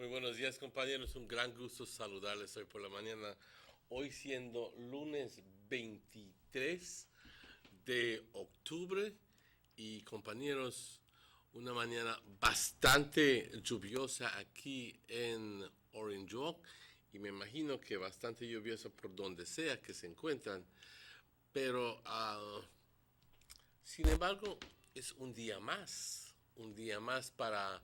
Muy buenos días, compañeros. Un gran gusto saludarles hoy por la mañana. Hoy siendo lunes 23 de octubre y compañeros, una mañana bastante lluviosa aquí en Orange Walk y me imagino que bastante lluviosa por donde sea que se encuentran. Pero, sin embargo, es un día más para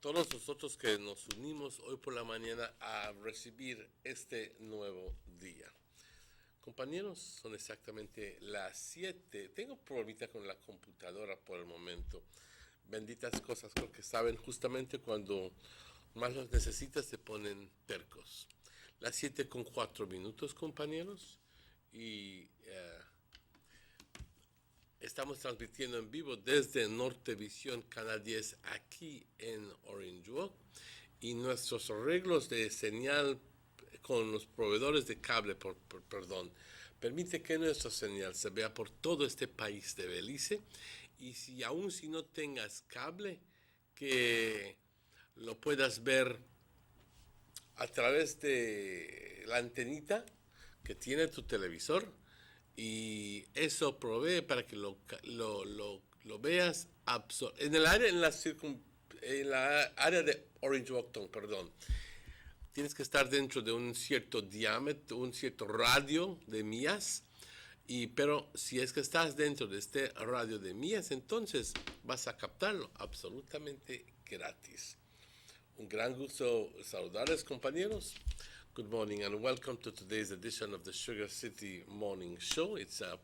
todos nosotros que nos unimos hoy por la mañana a recibir este nuevo día. Compañeros, son exactamente las 7. Tengo problemita con la computadora por el momento. Benditas cosas, porque saben, justamente cuando más los necesitas se ponen tercos. Las 7:04, compañeros. Y estamos transmitiendo en vivo desde Nortevisión Canal 10 aquí en Orange Walk y nuestros arreglos de señal con los proveedores de cable, permite que nuestra señal se vea por todo este país de Belice y si no tengas cable, que lo puedas ver a través de la antenita que tiene tu televisor y eso provee para que lo veas en el área en la área de Orange Walkton, perdón. Tienes que estar dentro de un cierto diámetro, un cierto radio de millas. Pero si es que estás dentro de este radio de millas, entonces vas a captarlo absolutamente gratis. Un gran gusto saludarles, compañeros. Good morning and welcome to today's edition of the Sugar City Morning Show. It's a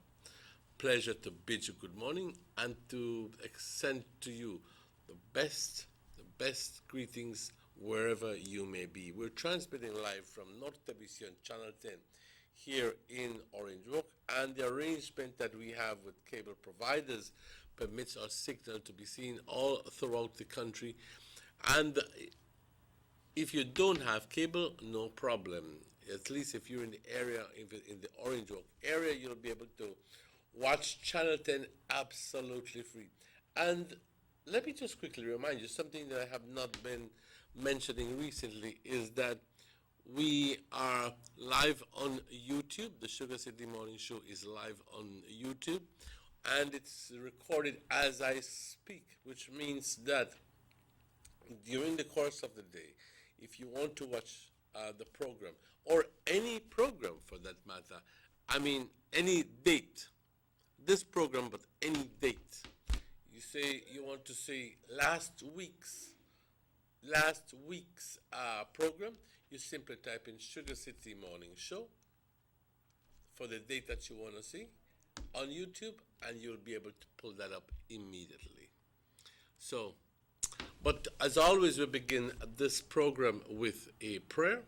pleasure to bid you good morning and to extend to you the best greetings wherever you may be. We're transmitting live from Nortevisión Channel 10 here in Orange Walk, and the arrangement that we have with cable providers permits our signal to be seen all throughout the country. And if you don't have cable, no problem. At least if you're in the area, in the Orange Walk area, you'll be able to watch Channel 10 absolutely free. And let me just quickly remind you, something that I have not been mentioning recently is that we are live on YouTube. The Sugar City Morning Show is live on YouTube, and it's recorded as I speak, which means that during the course of the day, if you want to watch the program, or any program for that matter, I mean any date, this program, but any date, you want to see last week's program, you simply type in Sugar City Morning Show for the date that you want to see on YouTube, and you'll be able to pull that up immediately. So, but as always, we begin this program with a prayer.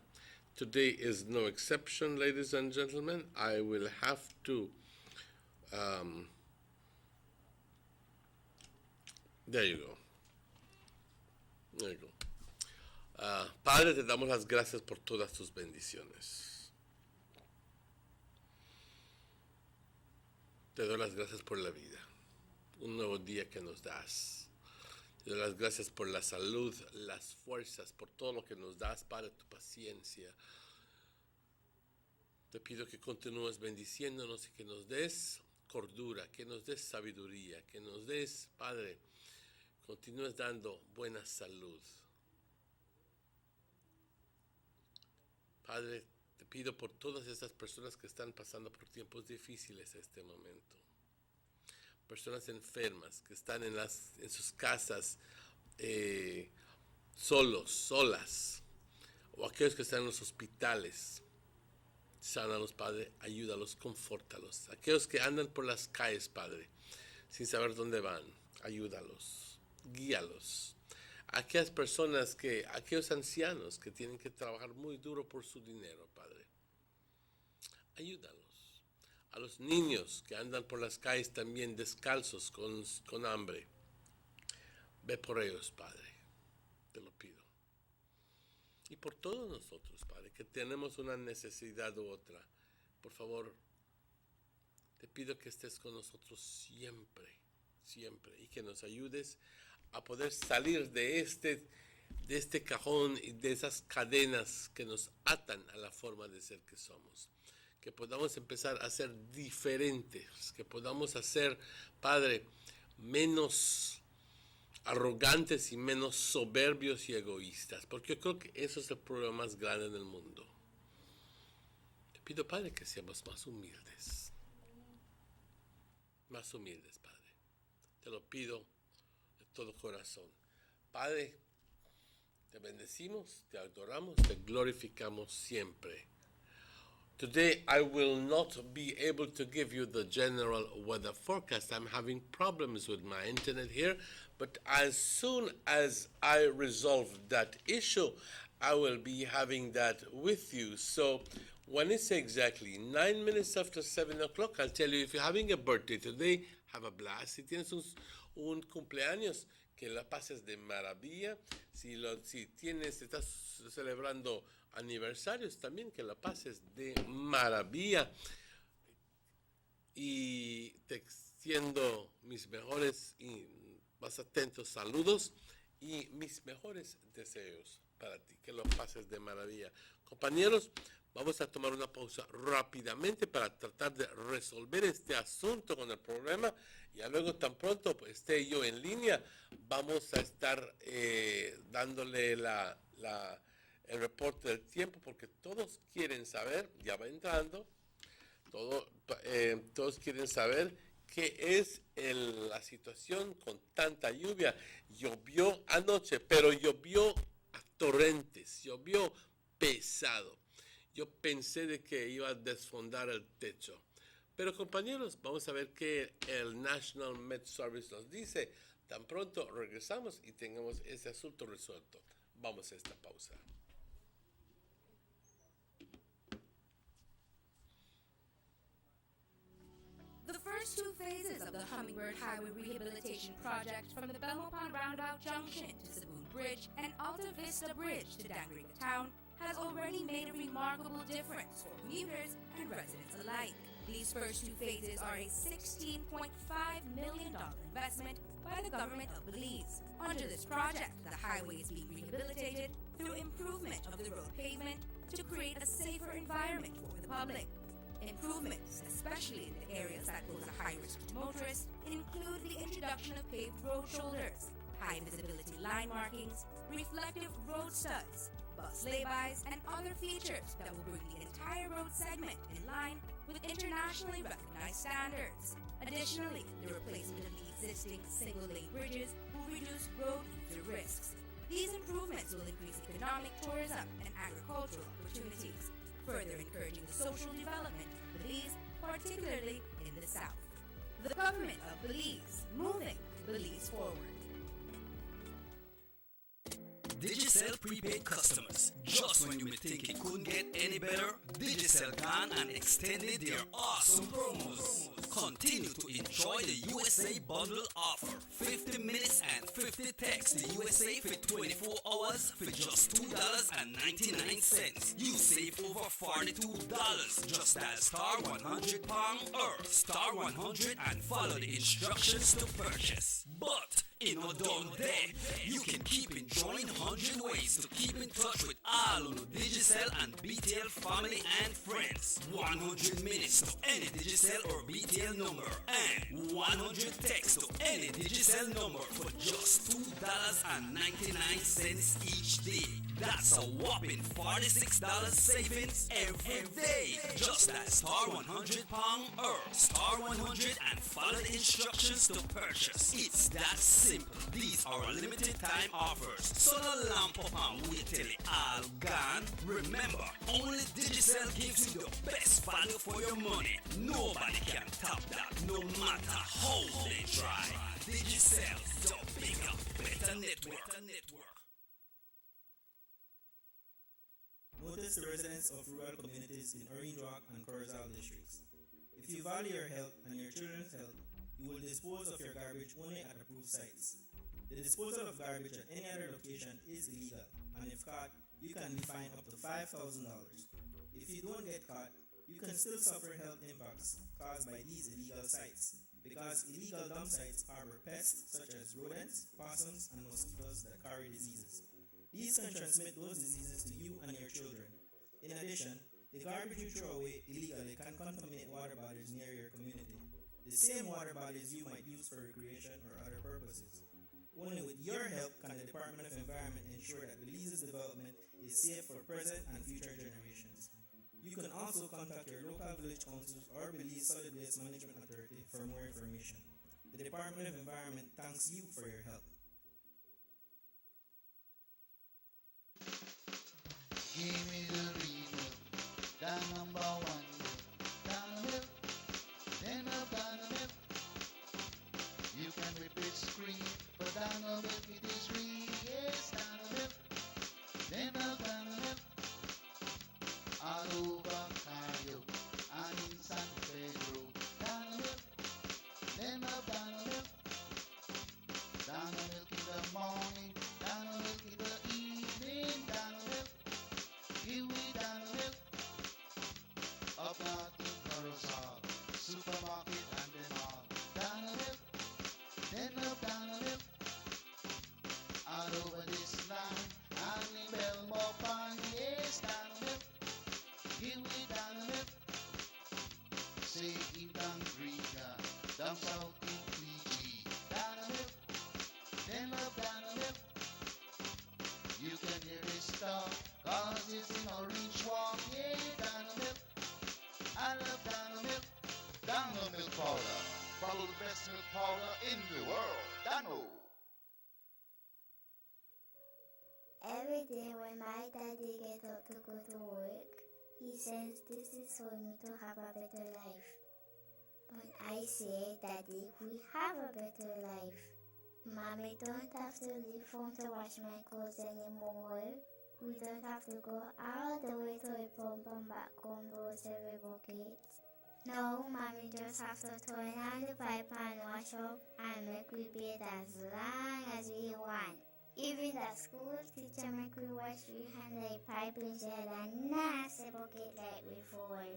Today is no exception, ladies and gentlemen. I will have to, there you go. There you go. Padre, te damos las gracias por todas tus bendiciones. Te doy las gracias por la vida, un nuevo día que nos das. Te doy las gracias por la salud, las fuerzas, por todo lo que nos das, Padre, tu paciencia. Te pido que continúes bendiciéndonos y que nos des cordura, que nos des sabiduría, que nos des, Padre, continúes dando buena salud. Padre, te pido por todas estas personas que están pasando por tiempos difíciles en este momento. Personas enfermas que están en sus casas solas, o aquellos que están en los hospitales. Sánalos, Padre, ayúdalos, confórtalos. Aquellos que andan por las calles, Padre, sin saber dónde van, ayúdalos, guíalos. Aquellos ancianos que tienen que trabajar muy duro por su dinero, Padre, ayúdalos. A los niños que andan por las calles también descalzos, con hambre, ve por ellos, Padre, te lo pido. Y por todos nosotros, Padre, que tenemos una necesidad u otra, por favor, te pido que estés con nosotros siempre, y que nos ayudes a poder salir de este de este cajón y de esas cadenas que nos atan a la forma de ser que somos. Que podamos empezar a ser diferentes, que podamos hacer, Padre, menos arrogantes y menos soberbios y egoístas, porque yo creo que eso es el problema más grande en el mundo. Te pido, Padre, que seamos más humildes, Padre. Te lo pido de todo corazón. Padre, te bendecimos, te adoramos, te glorificamos siempre. Today I will not be able to give you the general weather forecast. I'm having problems with my internet here, but as soon as I resolve that issue, I will be having that with you. So when it's exactly 9 minutes after 7 o'clock, I'll tell you if you're having a birthday today, have a blast. Si tienes un cumpleaños, que la pases de maravilla. Si estás celebrando aniversarios, también que la pases de maravilla. Y te extiendo mis mejores y más atentos saludos y mis mejores deseos para ti, que lo pases de maravilla. Compañeros, vamos a tomar una pausa rápidamente para tratar de resolver este asunto con el problema. Y luego, tan pronto esté yo en línea, vamos a estar dándole el reporte del tiempo, porque todos quieren saber, ya va entrando, todos quieren saber qué es la situación con tanta lluvia. Llovió anoche, pero llovió a torrentes, llovió pesado. Yo pensé de que iba a desfondar el techo. Pero compañeros, vamos a ver qué el National Met Service nos dice. Tan pronto regresamos y tengamos ese asunto resuelto. Vamos a esta pausa. The first two phases of the Hummingbird Highway Rehabilitation Project from the Belmont Pond Roundabout Junction to Saboon Bridge and Alta Vista Bridge to Dangriga Town has already made a remarkable difference for commuters and residents alike. These first two phases are a $16.5 million investment by the government of Belize. Under this project, the highway is being rehabilitated through improvement of the road pavement to create a safer environment for the public. Improvements, especially in the areas that pose a high risk to motorists, include the introduction of paved road shoulders, high visibility line markings, reflective road studs, bus laybys, and other features that will bring the entire road segment in line with internationally recognized standards. Additionally, the replacement of the existing single-lane bridges will reduce road user risks. These improvements will increase economic, tourism, and agricultural opportunities, further encouraging the social development of Belize, particularly in the south. The government of Belize, moving Belize forward. Digicel prepaid customers. Just when you may think it couldn't get any better, Digicel gone and extended their awesome promos. Continue to enjoy the USA Bundle offer. 50 minutes and 50 texts to USA for 24 hours for just $2.99. You save over $42. Just dial star 100 pound or star 100 and follow the instructions to purchase. But in a done there, you can keep enjoying 100 ways to keep in touch with all of the Digicel and BTL family and friends. 100 minutes to any Digicel or BTL number and 100 texts to any Digicel number for just $2.99 each day. That's a whopping $46 savings every day. Just that star 100 pound or star 100 and follow the instructions to purchase. It's that simple. These are limited time offers, so the lamp up and wait till it all gone. Remember, only Digicel gives you the best value for your money. Nobody can top that, no matter how they try. Digicel, the bigger, better network. Notice the residents of rural communities in Orange Walk and Corozal districts. If you value your health and your children's health, you will dispose of your garbage only at approved sites. The disposal of garbage at any other location is illegal, and if caught, you can be fined up to $5,000. If you don't get caught, you can still suffer health impacts caused by these illegal sites, because illegal dump sites harbor pests such as rodents, possums, and mosquitoes that carry diseases. These can transmit those diseases to you and your children. In addition, the garbage you throw away illegally can contaminate water bodies near your community. The same water bodies you might use for recreation or other purposes. Only with your help can the Department of Environment ensure that Belize's development is safe for present and future generations. You can also contact your local village councils or Belize Solid Waste Management Authority for more information. The Department of Environment thanks you for your help. Give me the real, the number one, down the milk, then up down the milk. You can repeat scream, but down the milk it is real, yes, down the milk, then up down the milk. All over Cayo and in San Pedro, down the milk, then up down the milk. Down the milk in the morning, down the milk in the evening, down the milk. Here we down the milk, up north in Corozal, supermarket and them all. Down the milk, then up down the milk, all over this land, and in Belmore Pond, yes, down the milk. Here we down the milk, say in Dangriga, down south in Fiji, down the milk, then up down the milk. You can hear it stop, cause it's in Orange Walk, yeah, down the milk. I love down the milk. Down the milk powder. Follow the best milk powder in the world. Dano. Every day when my daddy gets up to go to work, he says this is for me to have a better life. But I say, Daddy, we have a better life. Mommy don't have to leave home to wash my clothes anymore. We don't have to go all the way to a pump and back home to wash every bucket. No, Mommy just have to turn on the pipe and wash up and make we bathe as long as we want. Even the school teacher make we wash we hand a pipe instead and not a bucket like before.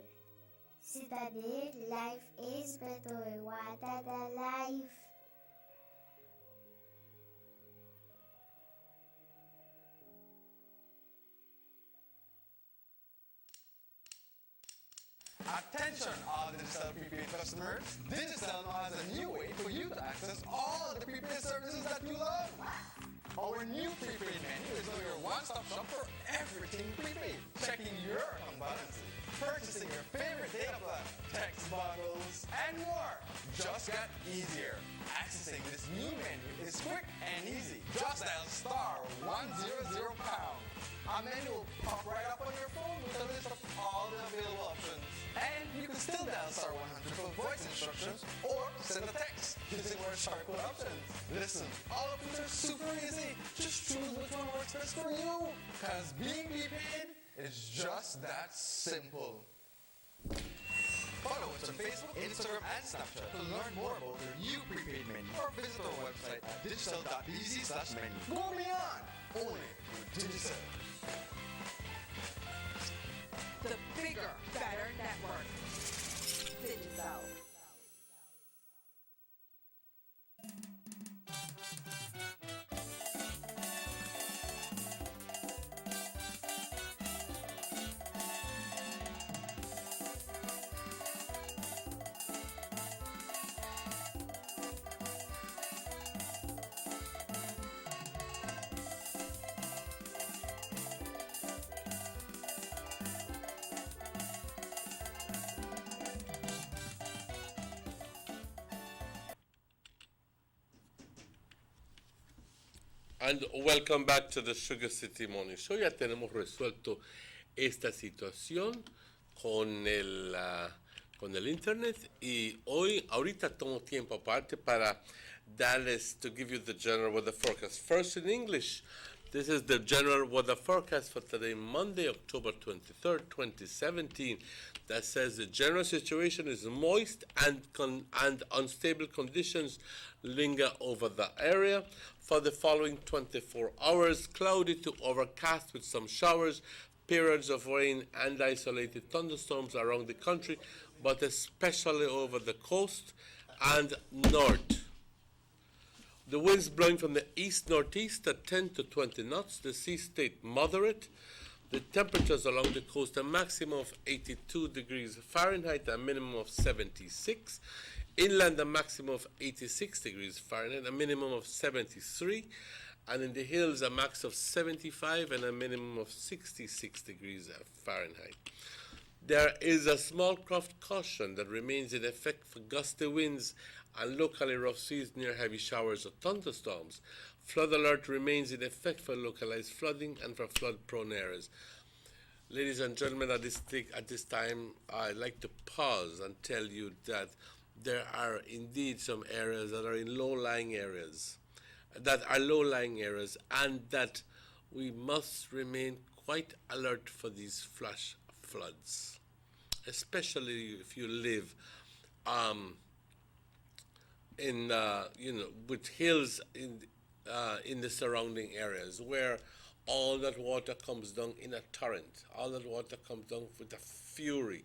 See, Daddy, life is better. Water the life. Attention all Digicel prepaid customers, Digicel now has a new way for you to access all the prepaid services that you love. Our new prepaid menu is now your one-stop shop for everything prepaid, checking your account balances, purchasing your favorite data plan, text bundles, and more. Just got easier. Accessing this new menu is quick and easy. Just dial *100#. A menu will pop right up on your phone with a list of all the available options. And you can still dial *100 for voice instructions or send a text using our shortcut options. Listen, all of these are super easy. Just choose which one works best for you. Cause being prepaid is just that simple. Follow us on Facebook, Instagram, and Snapchat to learn more about their new prepaid menu or visit our website at digicel.bz/menu. Go beyond! Only with Digicel. The bigger, better network. Digicel. And welcome back to the Sugar City Morning Show. Ya tenemos resuelto esta situación con el internet y ahorita tomo tiempo aparte para darles to give you the general weather forecast. First in English, this is the general weather forecast for today, Monday, October 23rd, 2017. That says the general situation is moist and unstable conditions linger over the area. For the following 24 hours, cloudy to overcast with some showers, periods of rain and isolated thunderstorms around the country, but especially over the coast and north. The winds blowing from the east-northeast at 10 to 20 knots. The sea stayed moderate. The temperatures along the coast, a maximum of 82 degrees Fahrenheit, a minimum of 76. Inland, a maximum of 86 degrees Fahrenheit, a minimum of 73. And in the hills, a max of 75 and a minimum of 66 degrees Fahrenheit. There is a small craft caution that remains in effect for gusty winds and locally rough seas near heavy showers or thunderstorms. Flood alert remains in effect for localized flooding and for flood-prone areas. Ladies and gentlemen, at this time, I'd like to pause and tell you that there are indeed some areas that are in low-lying areas, and that we must remain quite alert for these flash floods, especially if you live with hills in the surrounding areas where all that water comes down in a torrent, all that water comes down with a fury,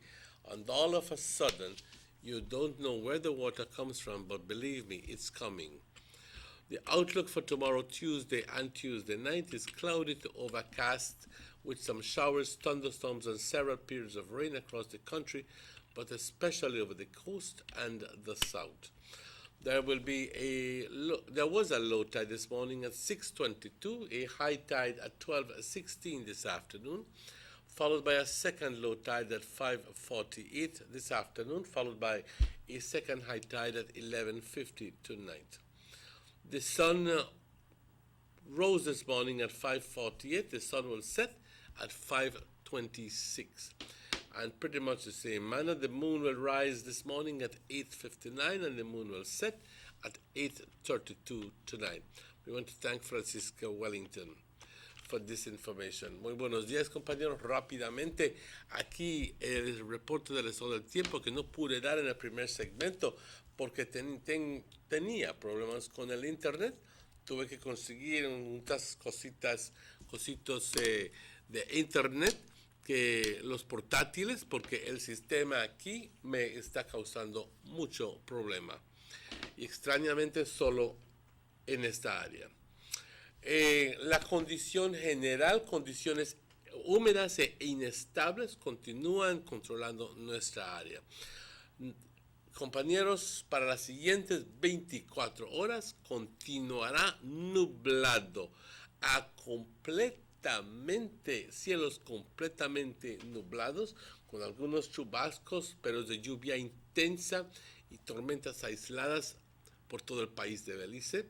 and all of a sudden you don't know where the water comes from, but believe me, it's coming. The outlook for tomorrow, Tuesday and Tuesday night, is cloudy to overcast with some showers, thunderstorms, and several periods of rain across the country, but especially over the coast and the south. There was a low tide this morning at 6:22, a high tide at 12:16 this afternoon, followed by a second low tide at 5:48 this afternoon, followed by a second high tide at 11:50 tonight. The sun rose this morning at 5:48. The sun will set at 5:26. And pretty much the same manner, the moon will rise this morning at 8:59 and the moon will set at 8:32 tonight. We want to thank Francisca Wellington for this information. Muy buenos días, compañeros. Rápidamente, aquí el reporte del estado del tiempo que no pude dar en el primer segmento porque tenía problemas con el internet. Tuve que conseguir unas cositos de internet, que los portátiles, porque el sistema aquí me está causando mucho problema. Y extrañamente solo en esta área. La condición general, condiciones húmedas e inestables continúan controlando nuestra área. Compañeros, para las siguientes 24 horas continuará nublado a cielos completamente nublados, con algunos chubascos, pero de lluvia intensa y tormentas aisladas por todo el país de Belice,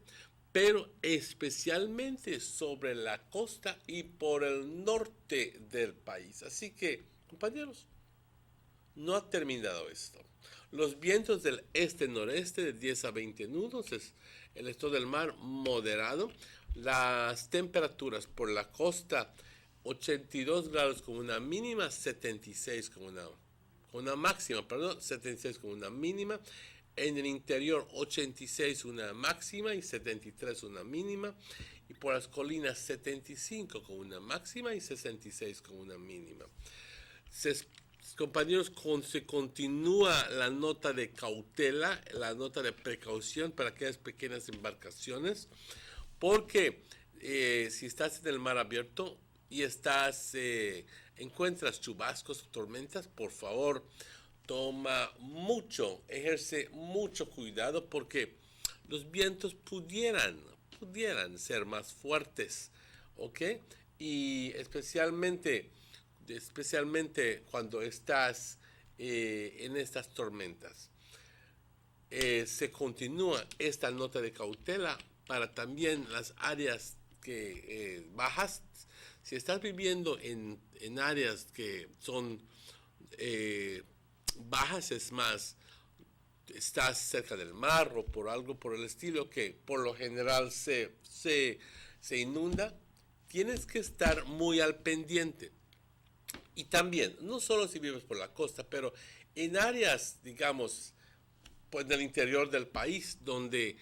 pero especialmente sobre la costa y por el norte del país. Así que, compañeros, no ha terminado esto. Los vientos del este-noreste de 10 a 20 nudos, el estado del mar moderado. Las temperaturas por la costa, 82 grados con una mínima, 76 con una máxima, 76 con una mínima. En el interior, 86 una máxima y 73 una mínima. Y por las colinas, 75 con una máxima y 66 con una mínima. Compañeros, se continúa la nota de cautela, la nota de precaución para aquellas pequeñas embarcaciones, porque si estás en el mar abierto y encuentras chubascos o tormentas, por favor, ejerce mucho cuidado, porque los vientos pudieran ser más fuertes, ¿ok? Y especialmente cuando estás en estas tormentas. Se continúa esta nota de cautela para también las áreas bajas. Si estás viviendo en áreas que son bajas, es más, estás cerca del mar o por algo por el estilo que por lo general se inunda, tienes que estar muy al pendiente. Y también, no solo si vives por la costa, pero en áreas, digamos, pues del interior del país, donde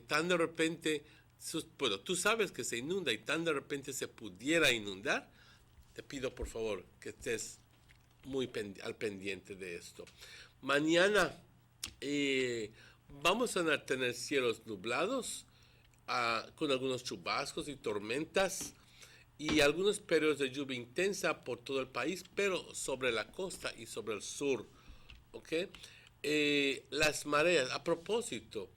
tan de repente, tú sabes que se inunda y tan de repente se pudiera inundar, te pido por favor que estés muy al pendiente de esto. Mañana vamos a tener cielos nublados con algunos chubascos y tormentas y algunos periodos de lluvia intensa por todo el país, pero sobre la costa y sobre el sur. ¿Ok? Las mareas, a propósito,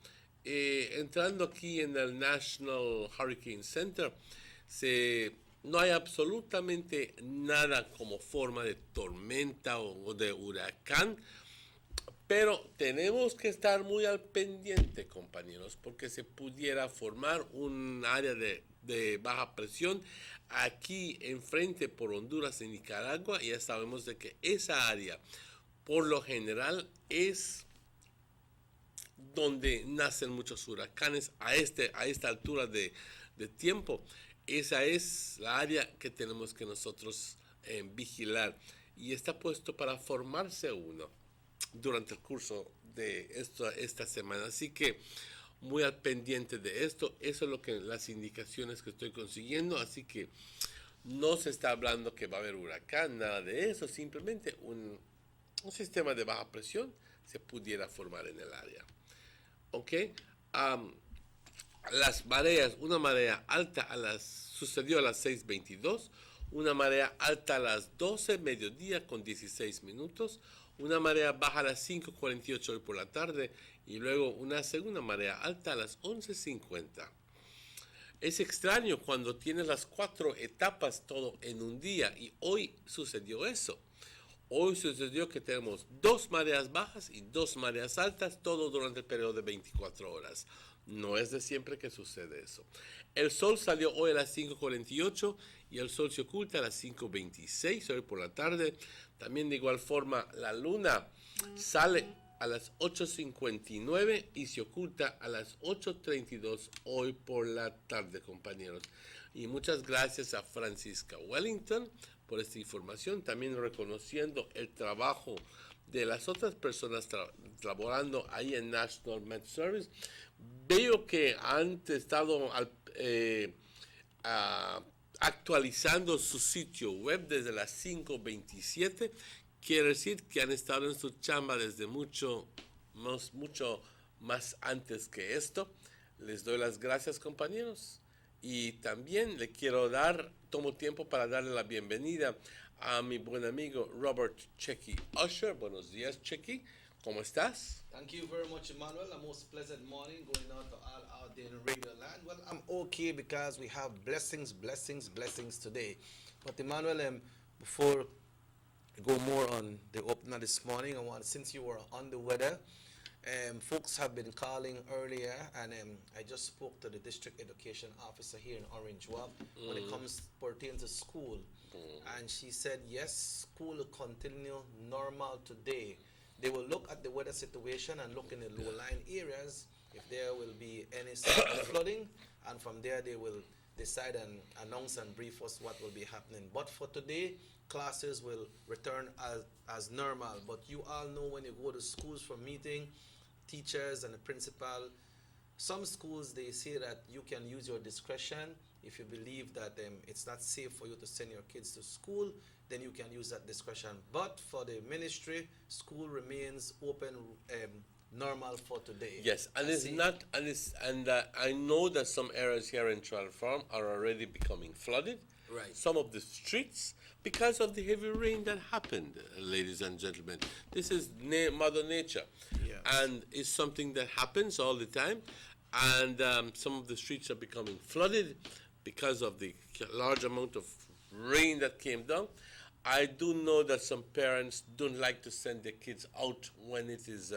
entrando aquí en el National Hurricane Center, no hay absolutamente nada como forma de tormenta o de huracán, pero tenemos que estar muy al pendiente, compañeros, porque se pudiera formar un área de baja presión aquí enfrente por Honduras y Nicaragua, y ya sabemos de que esa área por lo general es donde nacen muchos huracanes a esta altura de tiempo. Esa es la área que tenemos que nosotros vigilar, y está puesto para formarse uno durante el curso de esta semana. Así que muy al pendiente de esto. Eso es lo que las indicaciones que estoy consiguiendo. Así que no se está hablando que va a haber huracán, nada de eso. Simplemente un sistema de baja presión se pudiera formar en el área. ¿Ok? Las mareas, una marea alta sucedió a las 6:22, una marea alta a las 12, mediodía con 16 minutos, una marea baja a las 5:48 hoy por la tarde y luego una segunda marea alta a las 11:50. Es extraño cuando tienes las 4 etapas todo en un día, y hoy sucedió eso. Hoy sucedió que tenemos 2 mareas bajas y 2 mareas altas, todo durante el periodo de 24 horas. No es de siempre que sucede eso. El sol salió hoy a las 5:48 y el sol se oculta a las 5:26 hoy por la tarde. También de igual forma la luna sale a las 8:59 y se oculta a las 8:32 hoy por la tarde, compañeros. Y muchas gracias a Francisca Wellington por esta información, también reconociendo el trabajo de las otras personas trabajando ahí en National Med Service. Veo que han estado actualizando su sitio web desde las 5:27. Quiere decir que han estado en su chamba desde mucho más antes que esto. Les doy las gracias, compañeros. Y también tomo tiempo para darle la bienvenida a mi buen amigo Robert Checky Usher. Buenos días, Checky. ¿Cómo estás? Thank you very much, Emmanuel. A most pleasant morning going on to all out there in radio land. Well, I'm okay because we have blessings today. But Emmanuel, before I go more on the opener this morning, since you were on the weather, folks have been calling earlier, and I just spoke to the district education officer here in Orange Walk when it comes pertaining to school, and she said yes, school will continue normal today. They will look at the weather situation and look in the low-lying areas if there will be any sort of flooding, and from there they will decide and announce and brief us what will be happening. But for today, classes will return as normal. But you all know when you go to schools for meeting, teachers and the principal, some schools they say that you can use your discretion. If you believe that it's not safe for you to send your kids to school, then you can use that discretion. But for the ministry, school remains open normal for today. Yes, and I know that some areas here in Trial Farm are already becoming flooded. Right. Some of the streets, because of the heavy rain that happened, ladies and gentlemen. This is Mother Nature. Yeah. And it's something that happens all the time. And some of the streets are becoming flooded because of the large amount of rain that came down. I do know that some parents don't like to send their kids out when it is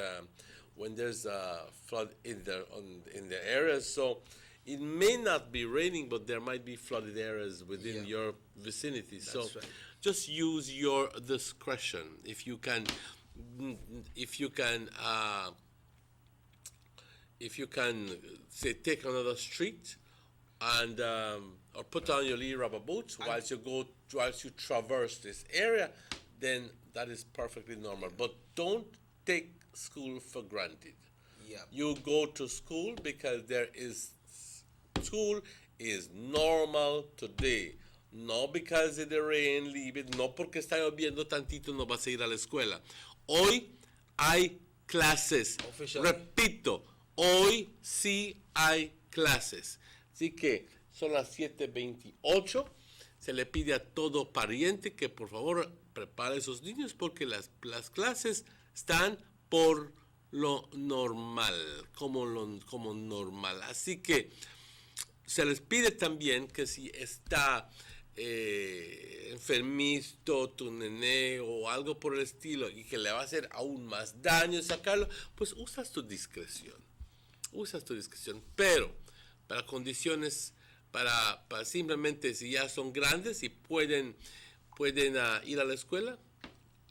when there's a flood in the areas. So it may not be raining, but there might be flooded areas within your vicinity. That's so right. just use your discretion. If you can say take another street and or put on your lee rubber boots whilst you traverse this area, then that is perfectly normal. But don't take school for granted. Yeah. You go to school because school is normal today. No because of the rain, leave it. No porque está lloviendo tantito no vas a ir a la escuela. Hoy hay clases. Officially. Repito, hoy sí hay clases. Así que son las 7:28. Se le pide a todo pariente que por favor prepare a sus niños porque las clases están por lo normal, como normal. Así que se les pide también que si está enfermito tu nené o algo por el estilo y que le va a hacer aún más daño sacarlo, pues usas tu discreción. Pero para condiciones, para simplemente si ya son grandes y pueden ir a la escuela,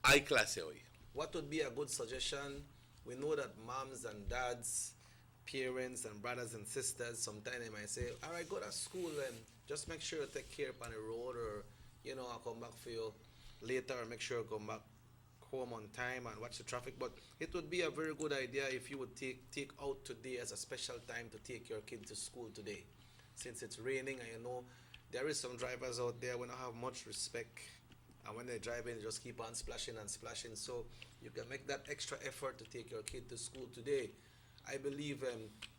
hay clase hoy. What would be a good suggestion? We know that moms and dads, parents and brothers and sisters, sometimes they might say, all right, go to school and just make sure you take care up on the road, or, I'll come back for you later, or make sure you come back home on time and watch the traffic. But it would be a very good idea if you would take out today as a special time to take your kid to school today. Since it's raining, and there is some drivers out there who don't have much respect, and when they drive in, they just keep on splashing and splashing. So you can make that extra effort to take your kid to school today. I believe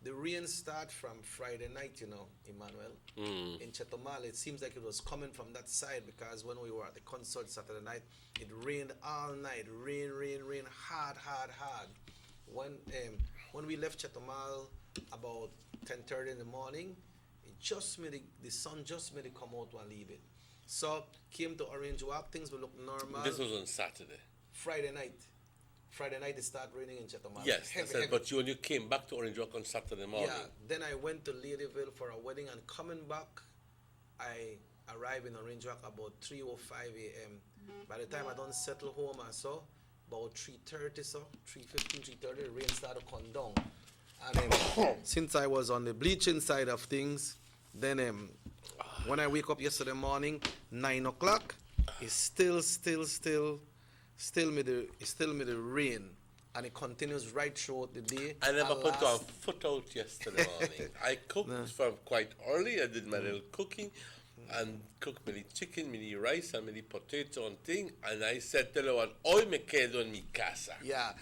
the rain start from Friday night, Emmanuel, in Chetumal. It seems like it was coming from that side because when we were at the concert Saturday night, it rained all night. Rain, hard. When we left Chetumal about 10:30 in the morning, the sun just made it come out and leave it. So came to Orange Walk, things will look normal. This was on Saturday. Friday night it started raining in Chetumal. Yes, heavy. But when you came back to Orange Walk on Saturday morning. Yeah, then I went to Ladyville for a wedding, and coming back, I arrived in Orange Walk about 3:05 a.m. By the time I done settle home, I saw about 3:30, so 3:15, 3:30, the rain started to come down. And since I was on the bleaching side of things, then when I wake up yesterday morning, 9 o'clock, it's still me the rain, and it continues right throughout the day. I never put a foot out yesterday morning. I cooked from quite early. I did my little cooking and cooked my chicken, my rice, and my potato and thing. And I said to the one, hoy me quedo en mi casa. Yeah.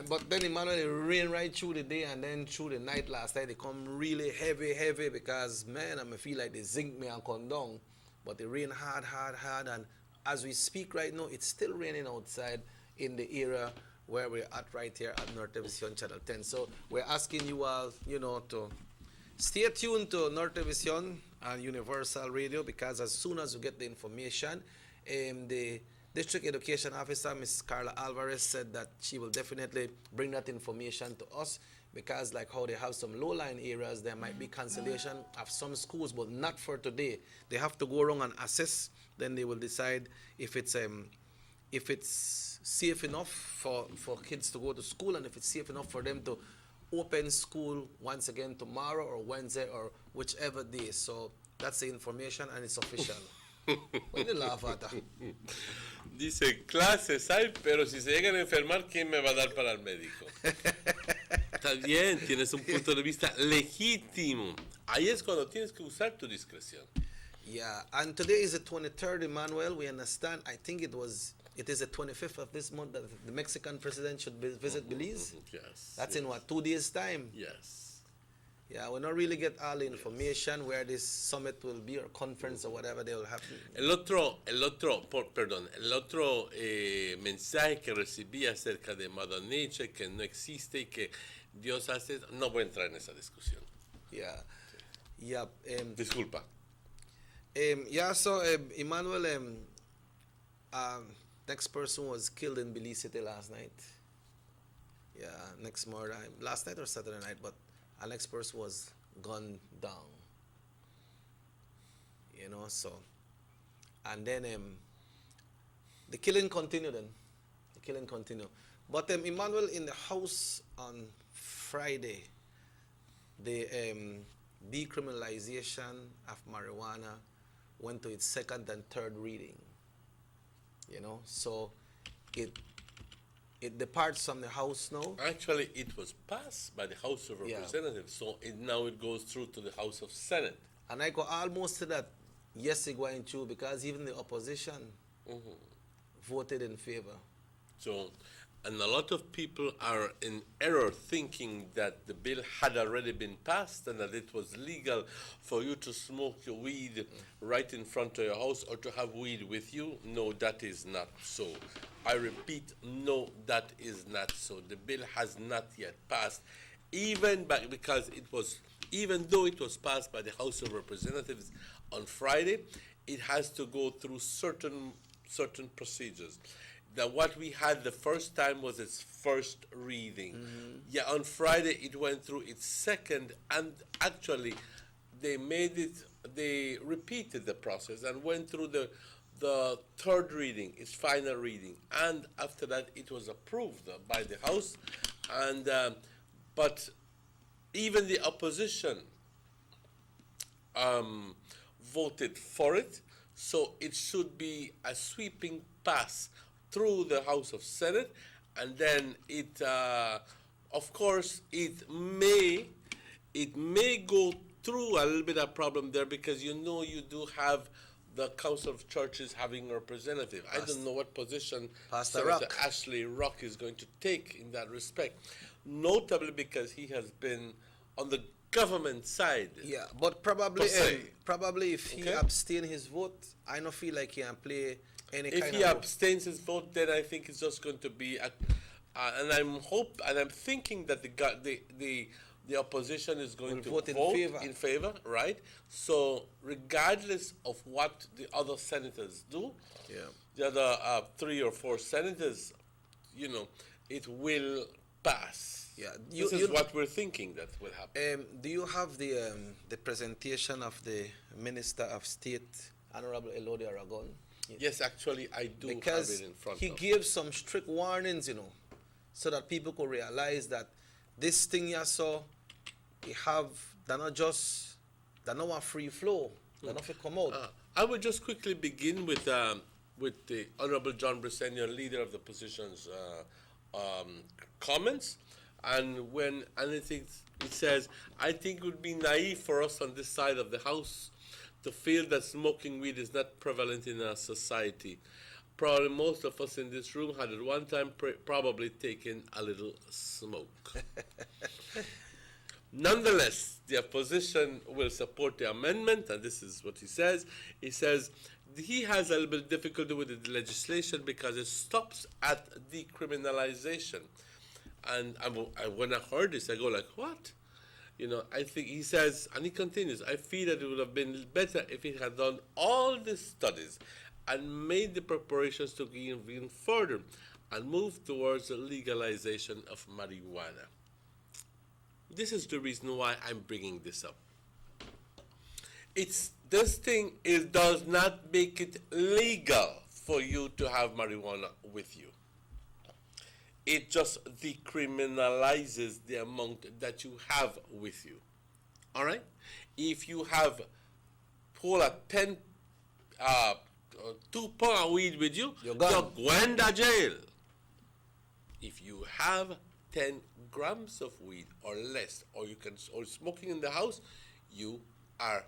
But then, Emmanuel, it rained right through the day, and then through the night last night, it come really heavy because, man, I feel like they zinc me and come down. But it rained hard, and as we speak right now, it's still raining outside in the area where we're at right here at North Vision Channel 10. So we're asking you all, to stay tuned to North Vision and Universal Radio, because as soon as we get the information, the District Education Officer, Ms. Carla Alvarez, said that she will definitely bring that information to us, because like how they have some low-lying areas, there might be cancellation of some schools, but not for today. They have to go around and assess, then they will decide if it's safe enough for kids to go to school, and if it's safe enough for them to open school once again tomorrow or Wednesday or whichever day. So that's the information, and it's official. What do you laugh at? Dice, clases hay, pero si se llegan a enfermar, ¿quién me va a dar para el médico? Está bien, tienes un punto de vista legítimo. Ahí es cuando tienes que usar tu discreción. Yeah, and today is the 23rd, Emmanuel. We understand. I think it is the 25th of this month that the Mexican president should visit Belize. Yes. That's in what, 2 days' time? Yes. Yeah, we don't really get all the information where this summit will be, or conference or whatever they will have. El otro mensaje que recibí acerca de Mother Nature, que no existe y que Dios hace, no voy a entrar en esa discusión. Yeah. Yeah. Disculpa. So Emmanuel, next person was killed in Belize City last night. Yeah, next morning, last night or Saturday night, but our next person was gunned down. So, and then the killing continued. But Emmanuel, in the House on Friday, the decriminalization of marijuana went to its second and third reading. So it departs from the House now. Actually, it was passed by the House of Representatives, so now it goes through to the House of Senate. And I could almost say that yes, it going through, because even the opposition voted in favor. So, And a lot of people are in error thinking that the bill had already been passed and that it was legal for you to smoke your weed right in front of your house or to have weed with you. No, that is not so. I repeat, no, that is not so. The bill has not yet passed, even though it was passed by the House of Representatives on Friday, it has to go through certain procedures. That what we had the first time was its first reading. Yeah, on Friday it went through its second, and actually they repeated the process and went through the third reading, its final reading, and after that it was approved by the House, and but even the opposition voted for it, so it should be a sweeping pass through the House of Senate, and then it, of course, it may go through a little bit of problem there because you do have the Council of Churches having a representative. I don't know what position Pastor Senator Rock. Ashley Rock is going to take in that respect, notably because he has been on the government side. Yeah, but probably se. probably if he Okay. abstain his vote, I don't feel like he can play any If kind he of abstains his vote, then I think it's just going to be, and I'm thinking that the opposition is going Will to vote vote in in favor. favor, right? So regardless of what the other senators do, Yeah. the other 3 or 4 senators, it will pass. Yeah, This is what we're thinking that will happen. Do you have the presentation of the Minister of State, Honorable Elodie Aragon? Yes, actually, I do Because have it in front he of gave some strict warnings, so that people could realize that this thing you saw, they're not a free flow. They're not to come out. I would just quickly begin with the Honorable John Briseno, leader of the position's comments, and when anything he says, I think it would be naive for us on this side of the House to feel that smoking weed is not prevalent in our society. Probably most of us in this room had at one time probably taken a little smoke. Nonetheless, the opposition will support the amendment, and this is what he says. He says he has a little bit of difficulty with the legislation because it stops at decriminalization. And when I heard this, I go like, what? I think he says, and he continues, I feel that it would have been better if he had done all the studies and made the preparations to go even further and move towards the legalization of marijuana. This is the reason why I'm bringing this up. This thing does not make it legal for you to have marijuana with you. It just decriminalizes the amount that you have with you. All right? If you have pull a 2 pound of weed with you, you're going to jail. If you have 10 grams of weed or less, or smoking in the house, you are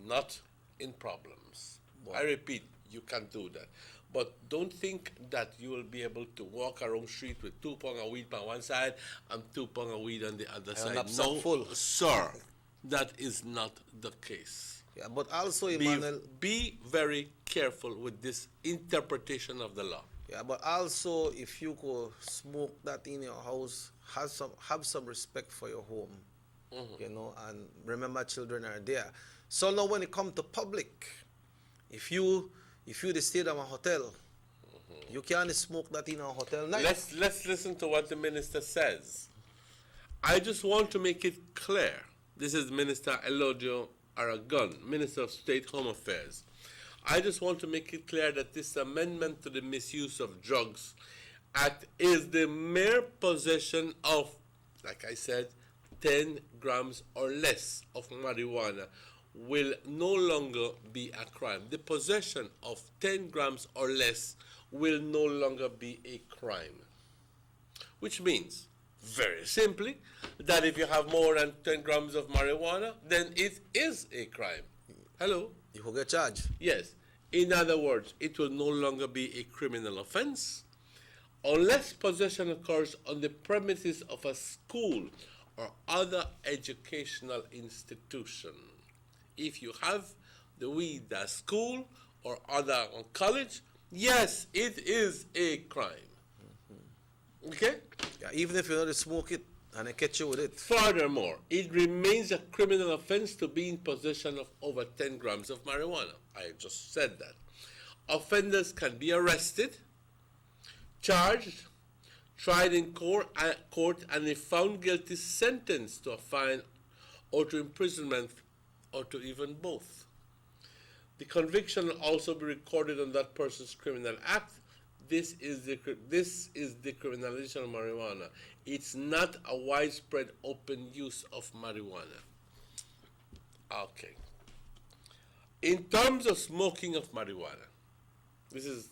not in problems. Wow. I repeat, you can do that. But don't think that you will be able to walk around street with 2 pounds of weed on one side and 2 pounds of weed on the other side. No, full. Sir, that is not the case. Yeah, but also, Emmanuel, be very careful with this interpretation of the law. Yeah, but also, if you could smoke that in your house, have some respect for your home, and remember children are there. So now when it comes to public, if you stay in a hotel, you can't smoke that in a hotel night. Let's listen to what the minister says. I just want to make it clear. This is Minister Elodie Aragon, Minister of State Home Affairs. I just want to make it clear that this amendment to the Misuse of Drugs Act is the mere possession of, like I said, 10 grams or less of marijuana will no longer be a crime. The possession of 10 grams or less will no longer be a crime. Which means, very simply, that if you have more than 10 grams of marijuana, then it is a crime. Hello? You will get charged. Yes. In other words, it will no longer be a criminal offense. unless possession occurs on the premises of a school or other educational institution. If you have the weed at school or other college, yes, it is a crime. Okay? Yeah, even if you don't smoke it and they catch you with it. Furthermore, it remains a criminal offense to be in possession of over 10 grams of marijuana. I just said that. Offenders can be arrested, charged, tried in court, and if found guilty, sentenced to a fine or to imprisonment or to even both. The conviction will also be recorded on that person's criminal act. This is the criminalization of marijuana. It's not a widespread open use of marijuana. Okay. In terms of smoking of marijuana, this is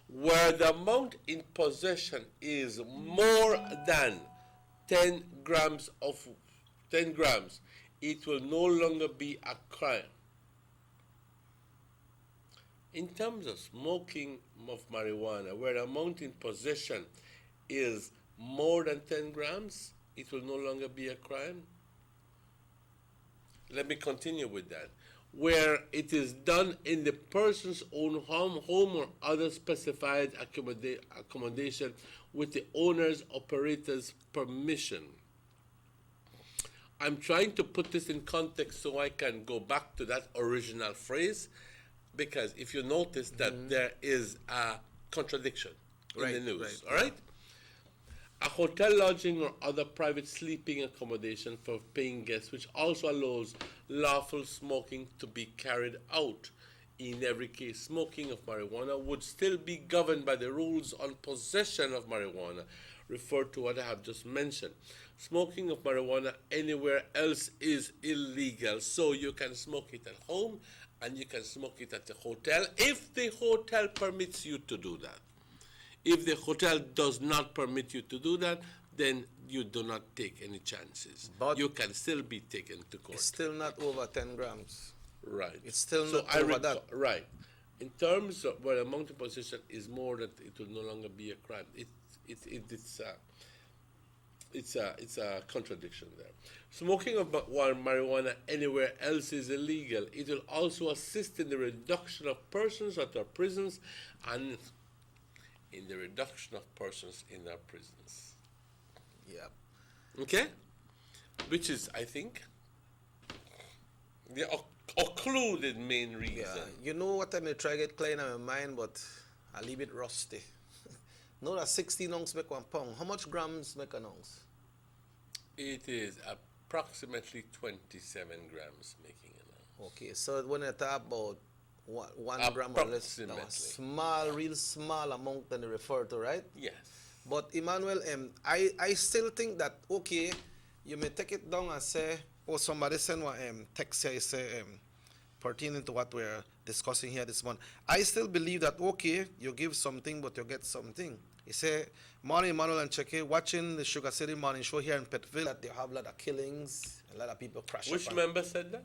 where the amount in possession is more than 10 grams, it will no longer be a crime. In terms of smoking of marijuana, where the amount in possession is more than 10 grams, it will no longer be a crime. Let me continue with that. Where it is done in the person's own home or other specified accommodation with the owner's operator's permission. I'm trying to put this in context so I can go back to that original phrase, because if you notice that there is a contradiction in the news, all right? A hotel lodging or other private sleeping accommodation for paying guests, which also allows lawful smoking to be carried out. In every case, smoking of marijuana would still be governed by the rules on possession of marijuana, referred to what I have just mentioned. Smoking of marijuana anywhere else is illegal, so you can smoke it at home and you can smoke it at the hotel if the hotel permits you to do that. If the hotel does not permit you to do that, then you do not take any chances. But you can still be taken to court. It's still not over 10 grams. Right. It's still not over that. Right. In terms of where amount of possession is more, that it will no longer be a crime. It's a contradiction there. Smoking of marijuana anywhere else is illegal. It will also assist in the reduction of persons at our prisons and in the reduction of persons in our prisons. Yeah. Okay? Which is, I think, the occluded main reason. Yeah. You know what I may try to get clear in my mind, but I leave it rusty. Know that 16 ounce make 1 pound. How much grams make an ounce? It is approximately 27 grams making an ounce. Okay, so when I talk about 1 gram or less, now a small, real small amount that they refer to, right? Yes. But Emmanuel, I still think that, okay, you may take it down and say, oh, somebody send one text here, say, pertaining to what we're discussing here this month. I still believe that, okay, you give something, but you get something. He say, morning, Emmanuel and Cheke, watching the Sugar City morning show here in Pettville, that they have a lot of killings, a lot of people crash. Which member said that?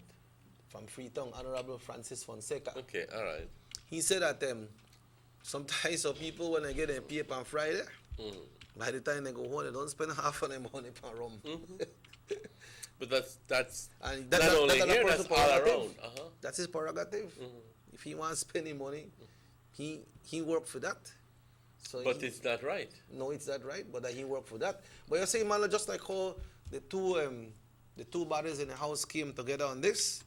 From Freetown, Honorable Francis Fonseca. Okay, all right. He said that sometimes some people, when they get their pay on Friday, by the time they go home, they don't spend half of their money on rum. But that's and not only here, that's all around. That's his prerogative. If he wants spending money, he work for that. So but it's not right. No, it's not right, but he work for that. But you're saying, man, just like how the two bodies in the house came together on this,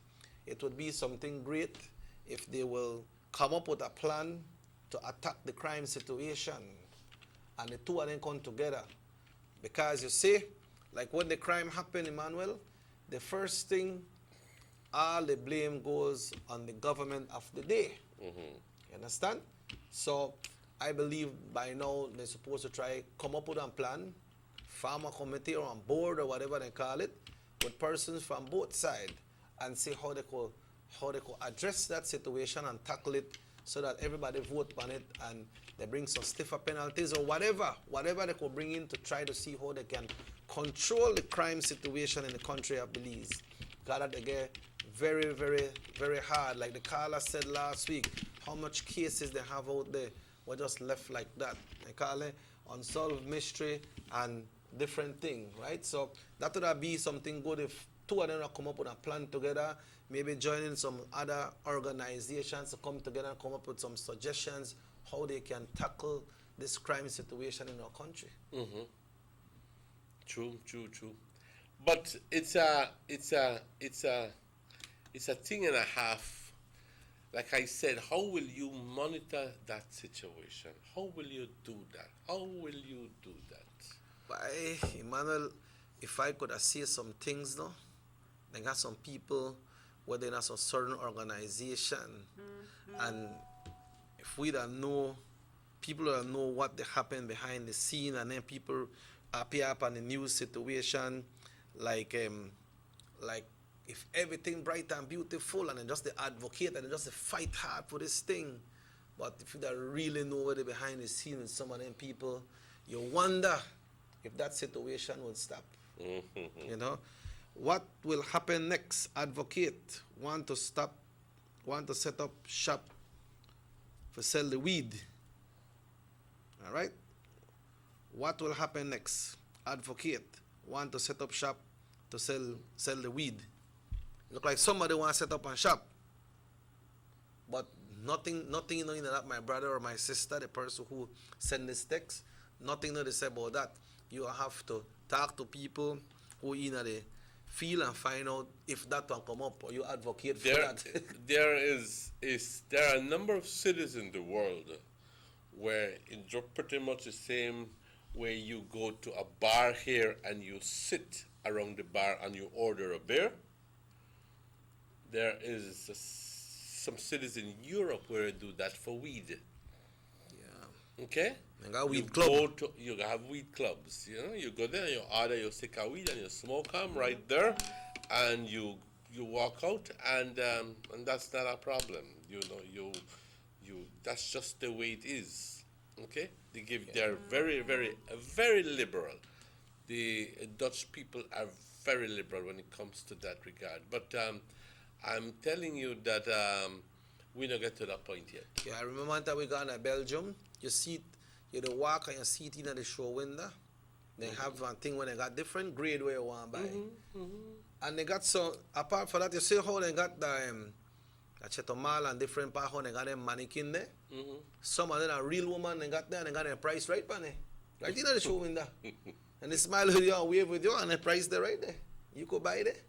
it would be something great if they will come up with a plan to attack the crime situation, and the two of them come together. Because you see, like when the crime happened, Emmanuel, the first thing, all the blame goes on the government of the day. You understand? So I believe by now they're supposed to try come up with a plan, farmer committee or on board or whatever they call it, with persons from both sides, and see how they could address that situation and tackle it, so that everybody vote on it and they bring some stiffer penalties or whatever they could bring in to try to see how they can control the crime situation in the country of Belize. Because they get very, very, very hard. Like the caller said last week, how much cases they have out there were just left like that. They call it unsolved mystery, and different thing, right? So that would be something good if two of them come up with a plan together, maybe joining some other organizations to come together and come up with some suggestions how they can tackle this crime situation in our country. True. But it's a thing and a half. Like I said, how will you monitor that situation? How will you do that? But Emmanuel, if I could say some things now, they got some people whether in a certain organization, and if we don't know, people don't know what they happen behind the scene, and then people appear up on the news situation, like if everything bright and beautiful, and then just the advocate and then just the fight hard for this thing, but if you don't really know what they behind the scene with some of them people, you wonder if that situation will stop. You know, what will happen next? Advocate want to set up shop for sell the weed. All right. What will happen next? Advocate want to set up shop to sell the weed. Look like somebody want to set up a shop, but nothing you know that my brother or my sister, the person who send this text, nothing that they say about that. You have to talk to people who in the feel and find out if that one come up, or you advocate for that. There are a number of cities in the world where it's pretty much the same way you go to a bar here and you sit around the bar and you order a beer. There is some cities in Europe where they do that for weed. Yeah. Okay? And got weed club. You have weed clubs. You know, you go there, you order your stick of weed and you smoke them right there, and you walk out, and that's not a problem. You know, that's just the way it is. Okay? They're very, very, very liberal. The Dutch people are very liberal when it comes to that regard. But I'm telling you that we don't get to that point yet. Yeah, I remember that we got in Belgium. You walk and you see it in the show window. They have one thing when they got different grade where you want to buy. And they got so, apart from that, you see how they got the Chetomal and different part how they got them mannequin there. Some of them are real woman, they got there and they got their price right on there. Right in the show window. And they smile with you and wave with you and the price there right there. You could buy there.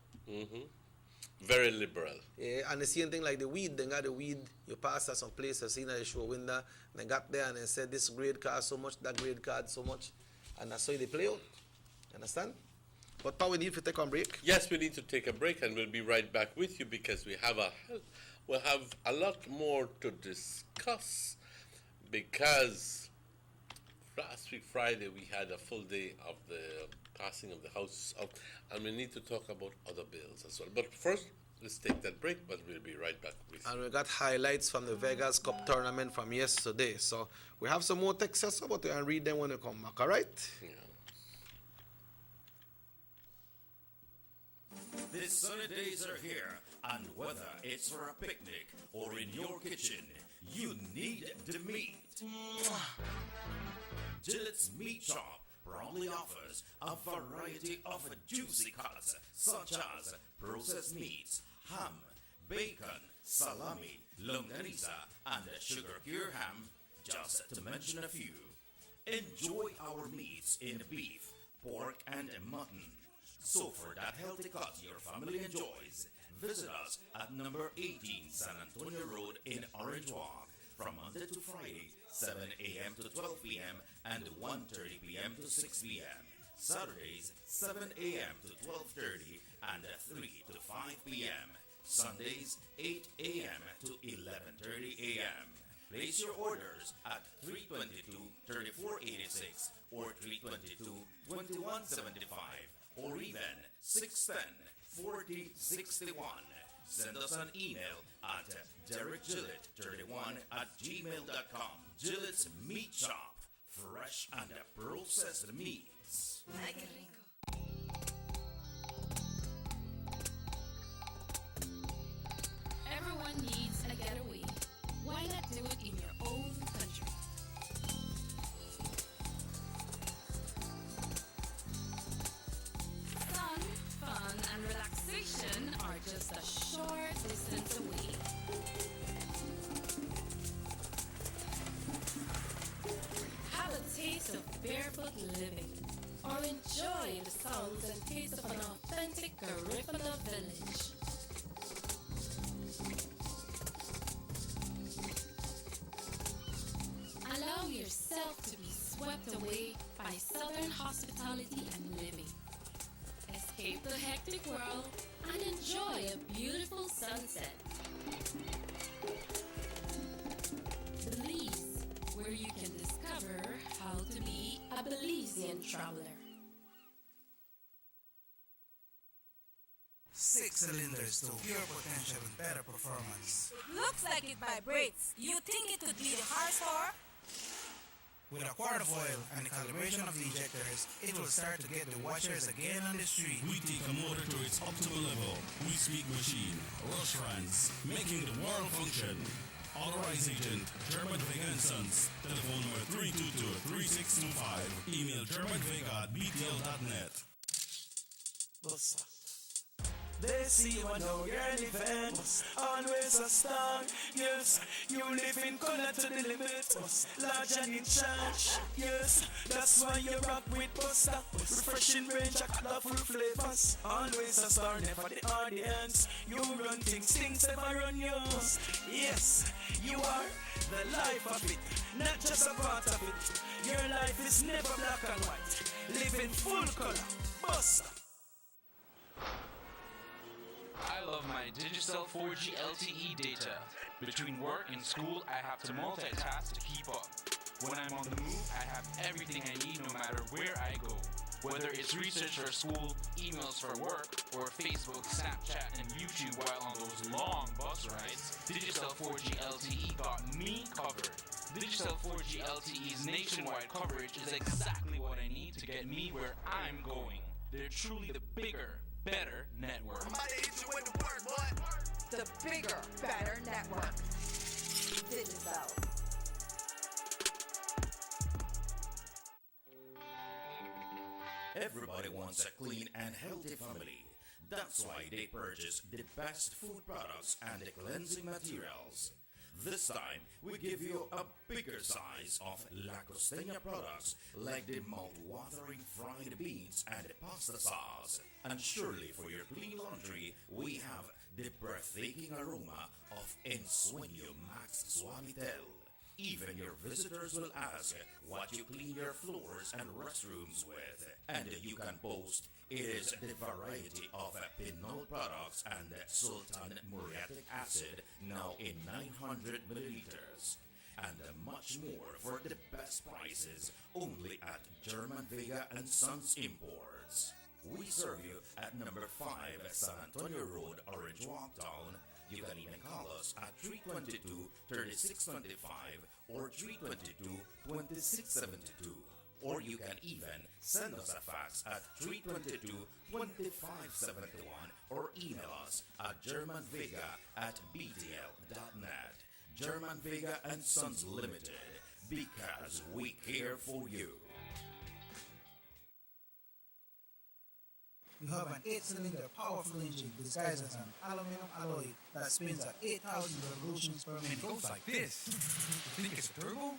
Very liberal. Yeah, and the same thing like the weed. They got the weed, you pass at some place, you see in the show window, and they got there and they said this grade card so much, that grade card so much. And that's how they play out. Understand? But now we need to take a break. Yes, we need to take a break, and we'll be right back with you because we'll have a lot more to discuss, because last week Friday we had a full day of the passing of the House of, and we need to talk about other bills as well. But first, let's take that break, but we'll be right back with you. And we got highlights from the Vegas Cup tournament from yesterday. So we have some more texts about it and read them when we come back, all right? Yeah. The sunny days are here, and whether it's for a picnic or in your kitchen, you need the meat. Gillette's Meat Shop proudly offers a variety of juicy cuts such as processed meats, ham, bacon, salami, longanisa, and sugar cure ham, just to mention a few. Enjoy our meats in beef, pork, and mutton. So for that healthy cut your family enjoys, visit us at number 18 San Antonio Road in Orange Walk from Monday to Friday, 7 a.m. to 12 p.m. and 1:30 p.m. to 6 p.m. Saturdays, 7 a.m. to 12:30 and 3 to 5 p.m. Sundays, 8 a.m. to 11:30 a.m. Place your orders at 322-3486 or 322-2175 or even 610-4061. Send us an email at DerekGillett31@gmail.com. Gillette's Meat Shop. Fresh and processed meats. Everyone needs a getaway. Why not do it in your own country? taste of barefoot living, or enjoy the sounds and taste of an authentic Garifuna village. Allow yourself to be swept away by Southern hospitality and living. Escape the hectic world and enjoy a beautiful sunset. Belize, where you can discover how to be a Belizean traveler. 6 cylinders to pure potential and better performance. Looks like it vibrates. You think it could be the horsepower? With a quart of oil and the calibration of the injectors, it will start to get the watchers again on the street. We take a motor to its optimal level. We speak machine, Rush France, making the world function. Authorized agent, German Vega & Sons. Telephone number 322-3625. Email germanvega@btl.net. They see you and know you're living. Always a star. Yes, you live in color to the limit. Large and in charge. Yes, that's why you rock with Buster. Refreshing range of colorful flavors. Always a star, never the audience. You run things never run yours. Yes, you are the life of it, not just a part of it. Your life is never black and white. Live in full color. Buster. I love my Digicel 4G LTE data. Between work and school, I have to multitask to keep up. When I'm on the move, I have everything I need no matter where I go. Whether it's research for school, emails for work, or Facebook, Snapchat, and YouTube while on those long bus rides, Digicel 4G LTE got me covered. Digicel 4G LTE's nationwide coverage is exactly what I need to get me where I'm going. They're truly the bigger, better network. The bigger, better network. Digicel. Everybody wants a clean and healthy family. That's why they purchase the best food products and the cleansing materials. This time, we give you a bigger size of La Costeña products like the mouth-watering fried beans and pasta sauce. And surely for your clean laundry, we have the breathtaking aroma of Ensueño Max Suavitel. Even your visitors will ask what you clean your floors and restrooms with. And you can boast it is the variety of Pinol products and Sultan Muriatic acid now in 900 milliliters. And much more for the best prices only at German Vega & Sons Imports. We serve you at number 5 San Antonio Road, Orange Walk Town. You can even call us at 322-3625 or 322-2672. Or you can even send us a fax at 322-2571 or email us at germanvega@btl.net. German Vega & Sons Limited, because we care for you. You have an 8-cylinder powerful engine disguised as an aluminum alloy that spins at 8,000 revolutions per minute. And it goes like this. You think it's a turbo?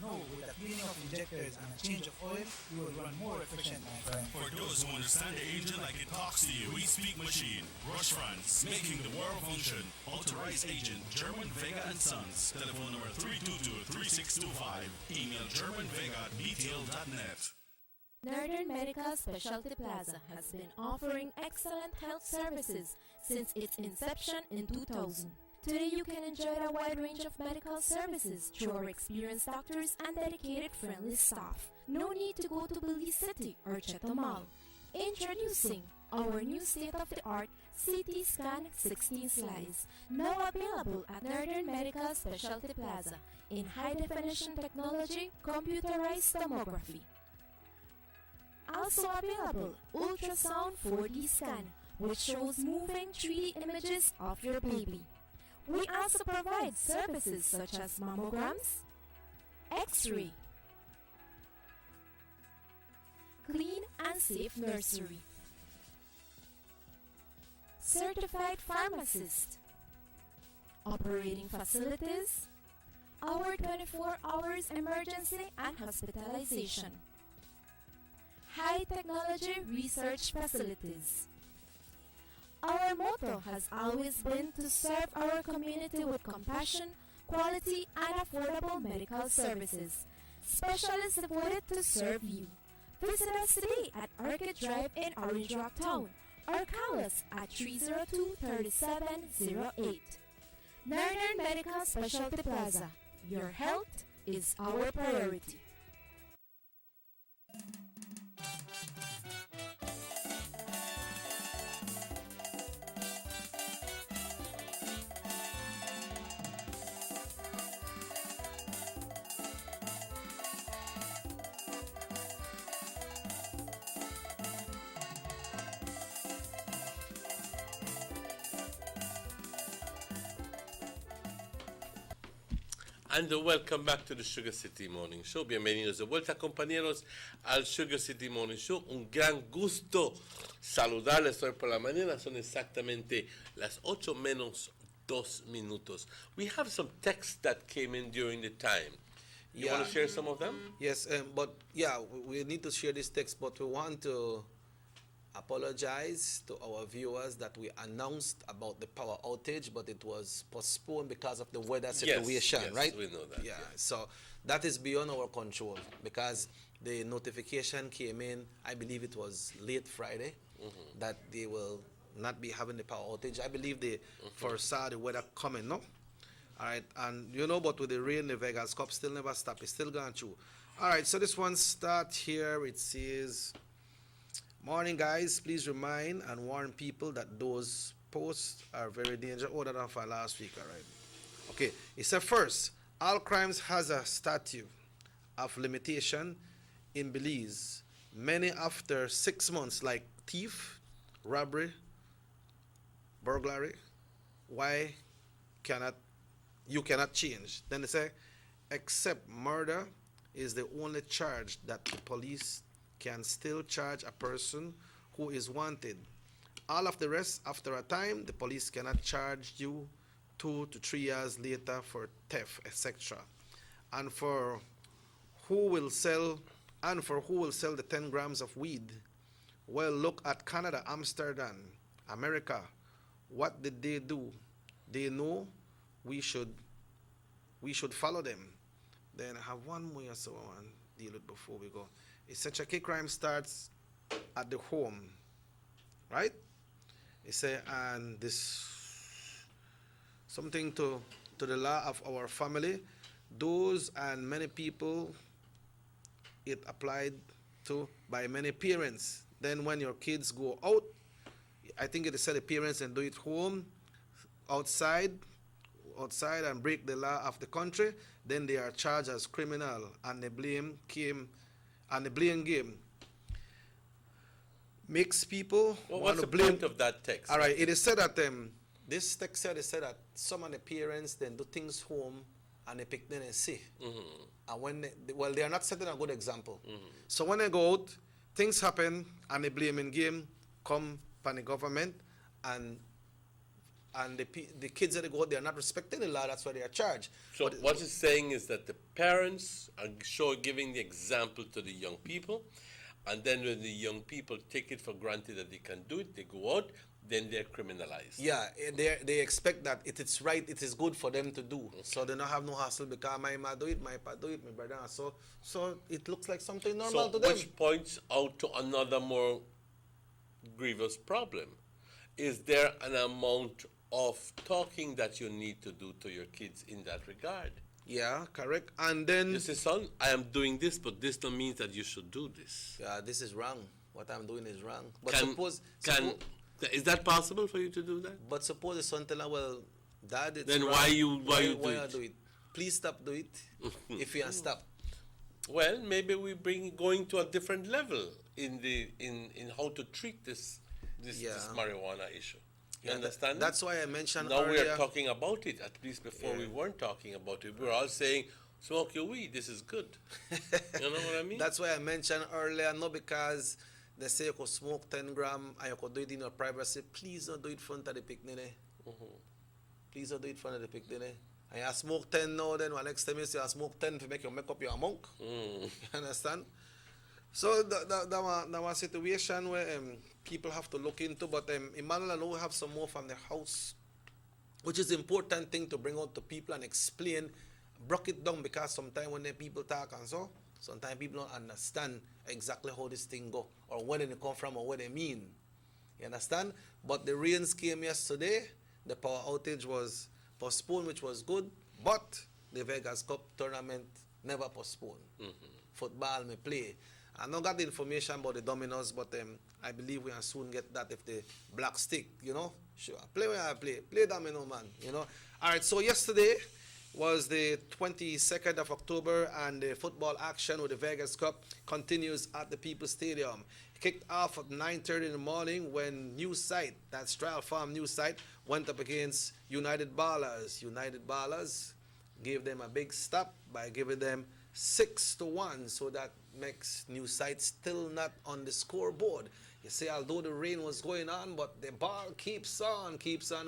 No, with the cleaning of injectors and a change of oil, you will run more efficient, my friend. For those who understand the engine like it talks to you, we speak machine, Rush France, making the world function. Authorized agent, German Vega & Sons. Telephone number 322-3625. Email germanvega@btl.net. Northern Medical Specialty Plaza has been offering excellent health services since its inception in 2000. Today you can enjoy a wide range of medical services through our experienced doctors and dedicated friendly staff. No need to go to Belize City or Cheto Mall. Introducing our new state-of-the-art CT Scan 16 slice, now available at Northern Medical Specialty Plaza in high-definition technology, computerized tomography. Also available, ultrasound 4D scan, which shows moving 3D images of your baby. We also provide services such as mammograms, X-ray, clean and safe nursery, certified pharmacist, operating facilities, our 24 hours emergency and hospitalization. High technology research facilities. Our motto has always been to serve our community with compassion, quality, and affordable medical services. Specialists devoted to serve you. Visit us today at Orchid Drive in Orange Rock Town or call us at 302-3708. Northern Medical Specialty Plaza. Your health is our priority. And welcome back to the Sugar City Morning Show. Bienvenidos de vuelta, compañeros, al Sugar City Morning Show. Un gran gusto saludarles hoy por la mañana. Son exactamente las 8 menos 2 minutos. We have some texts that came in during the time. You want to share some of them? Yes, but yeah, we need to share this text, but we want to apologize to our viewers that we announced about the power outage, but it was postponed because of the weather situation, yes, right? We know that. Yeah, so that is beyond our control because the notification came in, I believe it was late Friday, that they will not be having the power outage. I believe they foresaw the weather coming, no? All right, and you know, but with the rain, the Vegas Cup still never stopped. It's still going through. All right, so this one starts here. It says, morning, guys. Please remind and warn people that those posts are very dangerous. Oh, that one for last week, all right. Okay, it said first, all crimes has a statute of limitation in Belize. Many after 6 months, like thief, robbery, burglary. Why you cannot change? Then they say, except murder is the only charge that the police can still charge a person who is wanted. All of the rest, after a time, the police cannot charge you 2 to 3 years later for theft, etc. And for who will sell the 10 grams of weed? Well, look at Canada, Amsterdam, America. What did they do? They know we should follow them. Then I have one more so I want to deal with before we go. It's such a key crime starts at the home, right? It say, and this something to the law of our family, those and many people it applied to by many parents. Then when your kids go out, I think it said the parents and do it home, outside and break the law of the country, then they are charged as criminal and the blame game makes people what's the point of that text? All right, it is said that this text said that some of the parents then do things home and they pick them and see. And when they are not setting a good example. So when they go out, things happen and the blaming game come from the government and the kids that they go out, they are not respecting the law. That's why they are charged. So what it's saying is that the parents are giving the example to the young people, and then when the young people take it for granted that they can do it, they go out, then they're criminalized. Yeah, they expect that it is right, it is good for them to do. Okay. So they don't have no hassle because my mom do it, my pa do it, my brother. So it looks like something normal to them. Which points out to another more grievous problem. Is there an amount of talking that you need to do to your kids in that regard? Yeah, correct. And then you say, son, I am doing this, but this don't mean that you should do this. Yeah, this is wrong. What I'm doing is wrong. But is that possible for you to do that? But suppose the son tell her, well, Dad, it's then wrong. why you do it? Please stop do it. If you stop. Well, maybe we going to a different level in how to treat this marijuana issue. You understand? That's why I mentioned now earlier. We are talking about it. At least before we weren't talking about it. We were all saying, smoke your weed, this is good. You know what I mean? That's why I mentioned earlier, not because they say you could smoke 10 grams and you could do it in your privacy. Please don't do it in front of the picnic. Please don't do it in front of the picnic. And you smoke 10 now, then when next time you say you smoke 10 to make you make up your monk. You understand? So that was a situation where people have to look into. But Emmanuel, I know we have some more from the house, which is important thing to bring out to people and explain, break it down, because sometimes when the people talk and so, sometimes people don't understand exactly how this thing go, or where they come from, or what they mean. You understand? But the rains came yesterday. The power outage was postponed, which was good. But the Vegas Cup tournament never postponed. Football may play. I don't got the information about the dominoes, but I believe we will soon get that if the black stick, you know. Sure, play where I play. Play domino, man, you know. All right, so yesterday was the 22nd of October, and the football action with the Vegas Cup continues at the People's Stadium. It kicked off at 9:30 in the morning when New Site, that's Trial Farm New Site, went up against United Ballers. United Ballers gave them a big stop by giving them 6-1, so that makes New Site still not on the scoreboard. You see, although the rain was going on, but the ball keeps on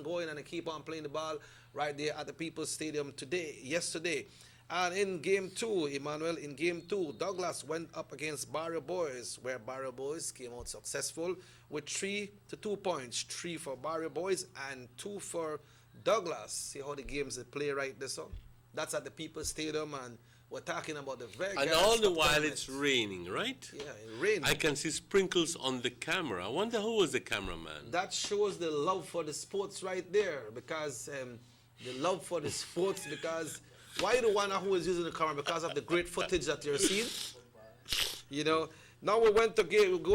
going, and they keep on playing the ball right there at the People's Stadium yesterday. And in game 2, Emmanuel, in game 2, Douglas went up against Barrio Boys, where Barrio Boys came out successful with 3-2 points. 3 for Barrio Boys and 2 for Douglas. See how the games they play right there, so? That's at the People's Stadium, and we're talking about the Vegas. And all the while it's raining, right? Yeah, it's raining. I can see sprinkles on the camera. I wonder who was the cameraman. That shows the love for the sports right there, because the love for the sports, because why the one who is using the camera? Because of the great footage that you're seeing. You know. Now we go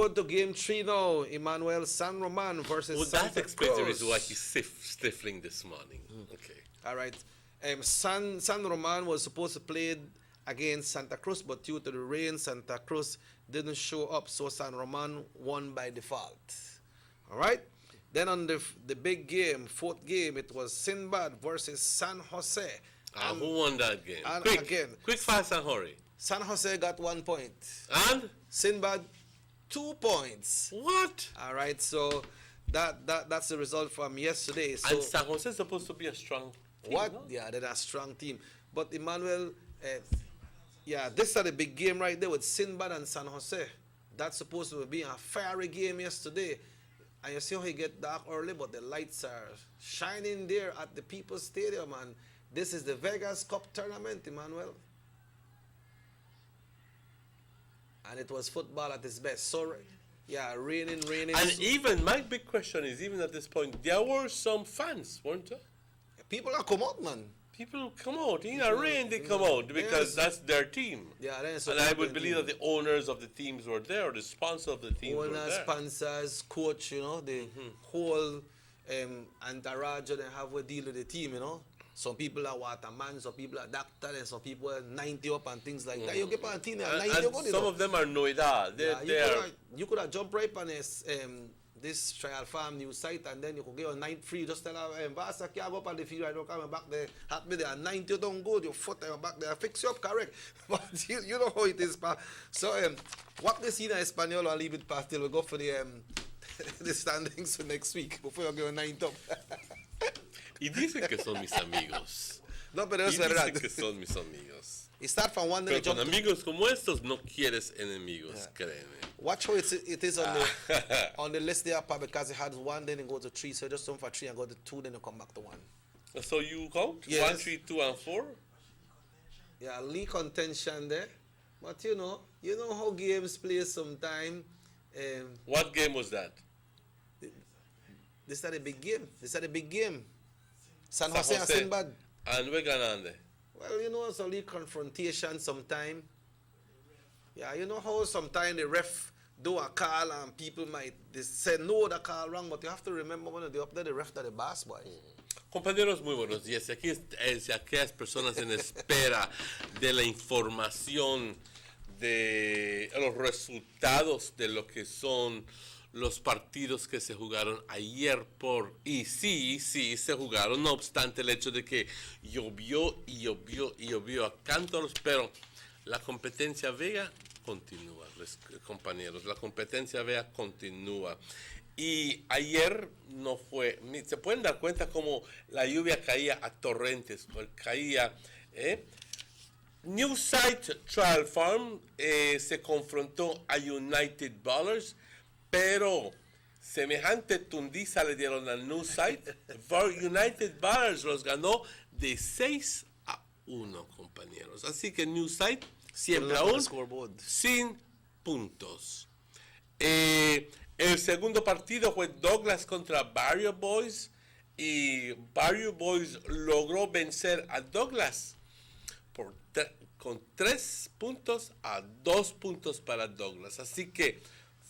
to game 3 now. Emmanuel, San Roman versus Santa Cruz. That explains the reason why he's stifling this morning. Okay. All right. San Roman was supposed to play against Santa Cruz, but due to the rain, Santa Cruz didn't show up, so San Roman won by default. All right? Then on the big game, 4th game, it was Sinbad versus San Jose. Who won that game? And quick, again, quick, fast, and hurry. San Jose got 1 point. And? Sinbad, 2 points. What? All right, so that's the result from yesterday. So and San Jose is supposed to be a strong team. What? No? Yeah, they're a strong team. But Emmanuel, this is the big game right there with Sinbad and San Jose. That's supposed to be a fiery game yesterday. And you see how he get dark early, but the lights are shining there at the People's Stadium. And this is the Vegas Cup tournament, Emmanuel. And it was football at its best. So, yeah, raining. And even, my big question is, even at this point, there were some fans, weren't there? People are come out, man. People come out. In the rain, they come out because that's their team. Yeah, and I would believe that the owners of the teams were there, or the sponsor of the teams were there. Owners, sponsors, coach, you know, the whole entourage they have to deal with the team, you know. Some people are waterman, some people are doctor, and some people are 90 up and things like that. You get on a team, 90 and up, some of them are Noida. You could have jumped right on this Trial Farm New Site, and then you could get your night free. Just tell her, Vasa can't go up on the field, I don't come back there. Hat me there, 90 you don't go, your foot back there, fix you up correct. But you know how it is, pa. So, what they see in Espanol, I'll leave it past till we go for the the standings for next week before you go 9 up. Y dicen que son mis amigos. No, pero es verdad. Dicen que son mis amigos. Y start from one day. Pero con amigos como estos no quieres enemigos, créeme. Watch how it is on the list there, because it had 1, then it goes to 3. So just jump for 3 and go to 2, then you come back to 1. So you count? Yes. 1, 3, 2, and 4? Yeah, league contention there. But you know how games play sometime. What game was that? This is a big game. San Jose and Sinbad. And we're ganando. Well, you know, it's a league confrontation sometime. Yeah, you know how sometimes the ref do a call and people might say no, the call wrong, but you have to remember when they're up there, the ref that the boss boy. Compañeros, muy buenos días. Aquí aquellas personas en espera de la información de los resultados de lo que son los partidos que se jugaron ayer y sí se jugaron, no obstante el hecho de que llovió a cántaros, pero la competencia Vega continúa, compañeros, la competencia Vega continúa. Y ayer no fue, se pueden dar cuenta como la lluvia caía a torrentes, caía. New Site Trial Farm se confrontó a United Ballers, pero semejante tundiza le dieron al New Site. United Ballers los ganó de 6-1, compañeros. Así que New Site siempre aún sin puntos. El segundo partido fue Douglas contra Barrio Boys y Barrio Boys logró vencer a Douglas con 3 puntos a 2 puntos para Douglas. Así que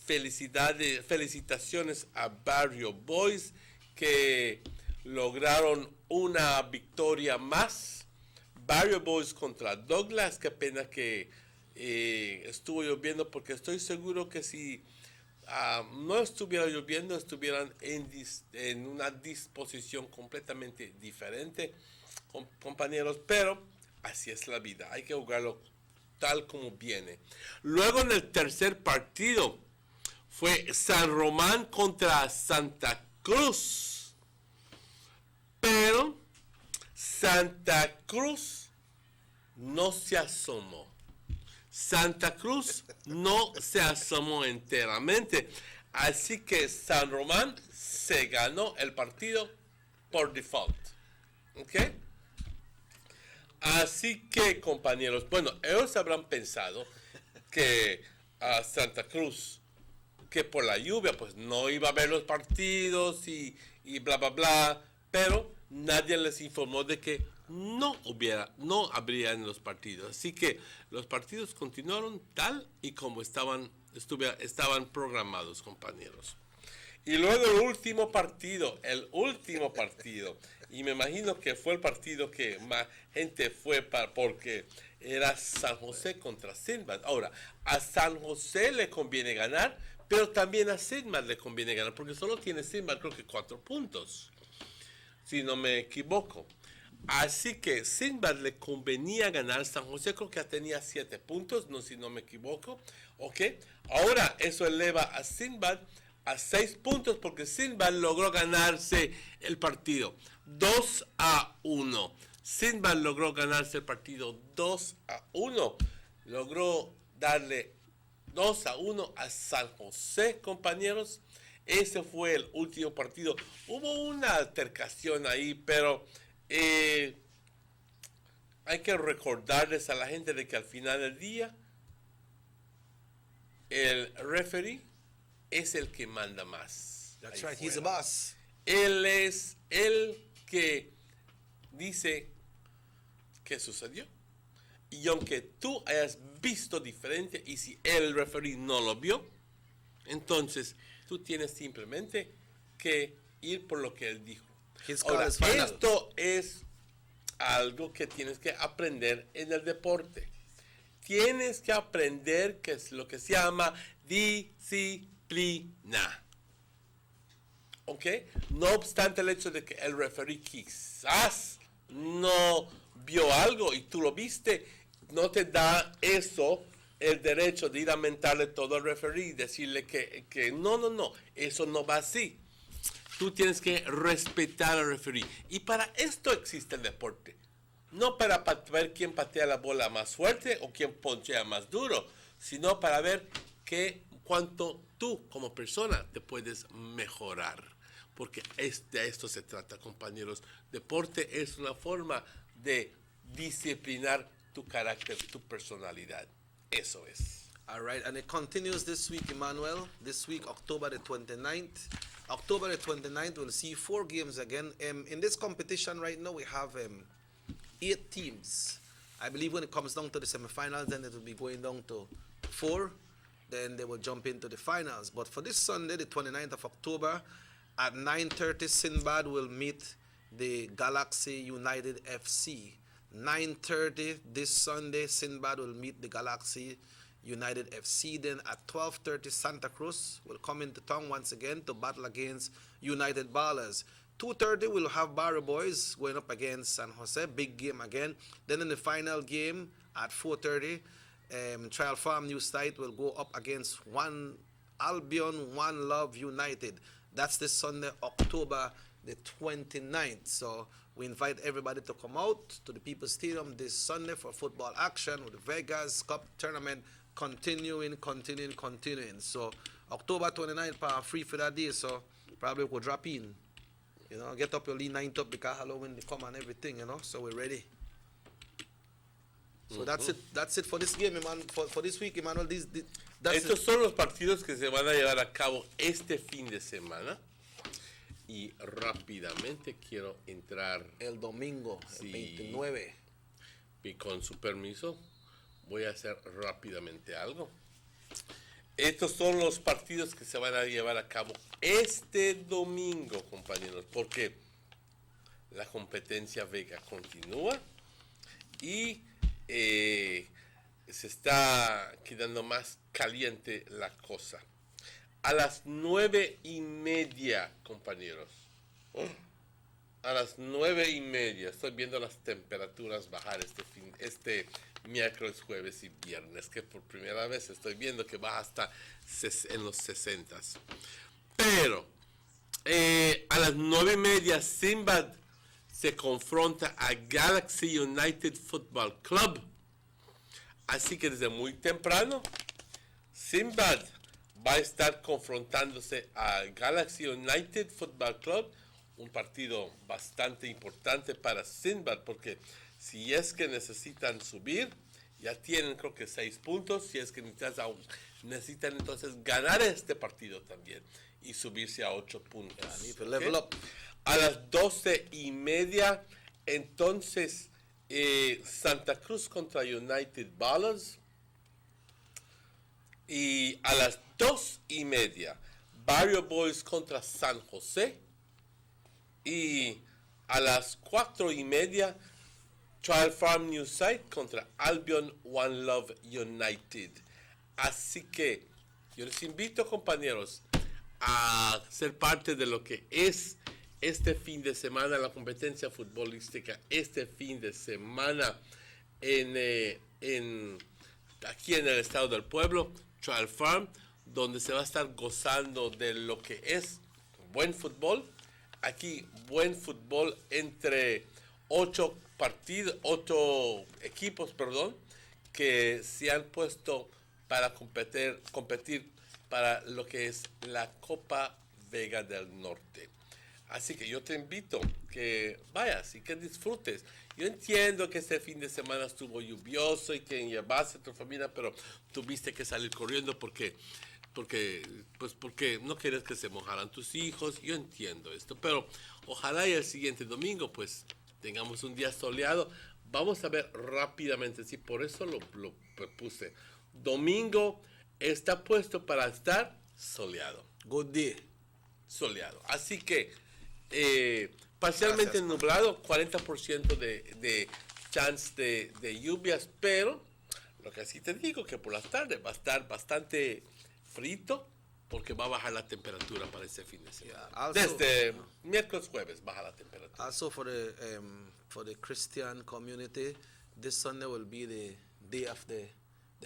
felicitaciones a Barrio Boys que lograron una victoria más. Barrio Boys contra Douglas, qué pena que estuvo lloviendo, porque estoy seguro que si no estuviera lloviendo, estuvieran en una disposición completamente diferente, compañeros, pero así es la vida, hay que jugarlo tal como viene. Luego en el tercer partido fue San Román contra Santa Cruz, pero Santa Cruz no se asomó. Santa Cruz no se asomó enteramente. Así que San Román se ganó el partido por default. ¿Ok? Así que, compañeros, bueno, ellos habrán pensado que a Santa Cruz, que por la lluvia, pues no iba a ver los partidos y bla, bla, bla. Pero nadie les informó de que no habrían los partidos. Así que los partidos continuaron tal y como estaban programados, compañeros. Y luego el último partido, y me imagino que fue el partido que más gente fue porque era San José contra Sinbad. Ahora, a San José le conviene ganar, pero también a Sinbad le conviene ganar, porque solo tiene Sinbad creo que 4 puntos, si no me equivoco. Así que Sinbad le convenía ganar. San José creo que tenía 7 puntos, no, si no me equivoco. ¿Ok? Ahora eso eleva a Sinbad a 6 puntos porque Sinbad logró ganarse el partido 2-1. Sinbad logró ganarse el partido 2-1. Logró darle 2-1 a San José, compañeros. Ese fue el último partido. Hubo una altercación ahí, pero hay que recordarles a la gente de que al final del día el referee es el que manda más. That's right, he's the boss. Él es el que dice qué sucedió. Y aunque tú hayas visto diferente, y si el referee no lo vio, entonces tú tienes simplemente que ir por lo que él dijo. Ahora, esto es algo que tienes que aprender en el deporte. Tienes que aprender que es lo que se llama disciplina. ¿Ok? No obstante el hecho de que el referee quizás no vio algo y tú lo viste, no te da eso el derecho de ir a mentarle todo al referee y decirle que no, eso no va así. Tú tienes que respetar al referee. Y para esto existe el deporte. No para ver quién patea la bola más fuerte o quién ponchea más duro, sino para ver cuánto tú como persona te puedes mejorar. Porque de esto se trata, compañeros. Deporte es una forma de disciplinar tu carácter, tu personalidad. Eso es. All right, and it continues this week, Emmanuel. This week, October the 29th. October the 29th, we'll see 4 games again. In this competition right now, we have 8 teams. I believe when it comes down to the semifinals, then it will be going down to 4. Then they will jump into the finals. But for this Sunday, the 29th of October, at 9:30, Sinbad will meet the Galaxy United FC. 9:30 this Sunday, Sinbad will meet the Galaxy United FC. Then at 12:30, Santa Cruz will come into town once again to battle against United Ballers. 2:30, we'll have Barrio Boys going up against San Jose. Big game again. Then in the final game at 4:30, Trial Farm New Site will go up against One Albion, One Love United. That's this Sunday, October the 29th. So we invite everybody to come out to the People's Stadium this Sunday for football action with the Vegas Cup tournament continuing. So October 29th, free for that day. So probably we'll drop in. Get up your lean 9 up because Halloween they come and everything, So we're ready. So that's it for this game, man. For this week, Emmanuel. Estos son los partidos que se van a llevar a cabo este fin de semana. Y rápidamente quiero entrar. El domingo, el 29. Y con su permiso, voy a hacer rápidamente algo. Estos son los partidos que se van a llevar a cabo este domingo, compañeros, porque la competencia Vega continúa y se está quedando más caliente la cosa. A las 9:30, compañeros. A las 9:30 estoy viendo las temperaturas bajar este miércoles, jueves y viernes, que por primera vez estoy viendo que baja hasta en los 60s. Pero a las 9:30 Simbad se confronta a Galaxy United Football Club. Así que desde muy temprano Simbad va a estar confrontándose a Galaxy United Football Club, un partido bastante importante para Sinbad, porque si es que necesitan subir, ya tienen creo que 6 puntos, si es que necesitan entonces ganar este partido también y subirse a 8 puntos. Level up. A las 12:30, entonces Santa Cruz contra United Ballers. Y a las 2:30, Barrio Boys contra San José. Y a las 4:30, Trial Farm New Site contra Albion One Love United. Así que yo les invito, compañeros, a ser parte de lo que es este fin de semana, la competencia futbolística, este fin de semana aquí en el estado del pueblo, Trial Farm, donde se va a estar gozando de lo que es buen fútbol. Aquí buen fútbol entre 8 equipos, que se han puesto para competir para lo que es la Copa Vega del Norte. Así que yo te invito que vayas y que disfrutes. Yo entiendo que este fin de semana estuvo lluvioso y que llevaste a tu familia, pero tuviste que salir corriendo porque no querías que se mojaran tus hijos. Yo entiendo esto, pero ojalá y el siguiente domingo pues tengamos un día soleado. Vamos a ver rápidamente, sí, por eso lo puse. Domingo está puesto para estar soleado. Good day. Soleado. Así que parcialmente nublado, 40% de chance de lluvias, pero lo que sí te digo que por las tardes va a estar bastante frito porque va a bajar la temperatura para ese fin de semana. Desde miércoles, jueves baja la temperatura. Also for the Christian community, this Sunday will be the day of the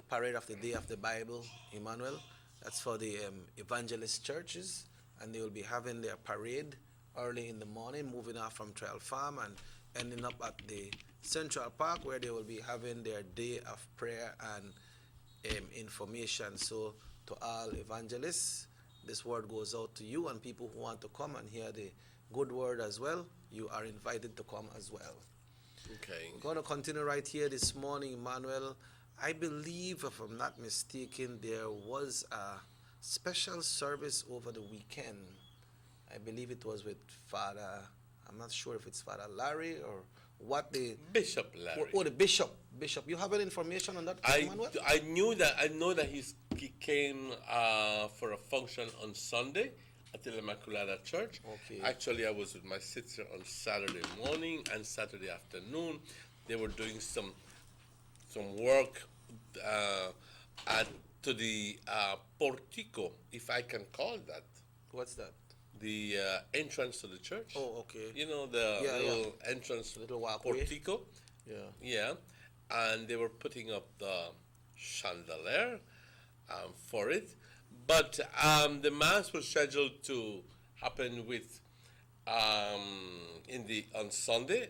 parade of the Day of the Bible, Emmanuel. That's for the evangelist churches, and they will be having their parade early in the morning, moving off from Trail Farm and ending up at the Central Park, where they will be having their day of prayer and information. So to all evangelists, this word goes out to you, and people who want to come and hear the good word as well, you are invited to come as well. Okay. I'm going to continue right here this morning, Emmanuel. I believe, if I'm not mistaken, there was a special service over the weekend. I believe it was with Father, I'm not sure if it's Father Larry or what the... Bishop Larry. Oh, the Bishop. You have any information on that, Emmanuel? I know that he came for a function on Sunday at the Immaculata Church. Okay. Actually, I was with my sister on Saturday morning and Saturday afternoon. They were doing some work to the portico, if I can call that. What's that? The entrance to the church. Oh, okay. You know, the little entrance, little walkway. portico. Yeah. Yeah. And they were putting up the chandelier for it. But the mass was scheduled to happened with on Sunday.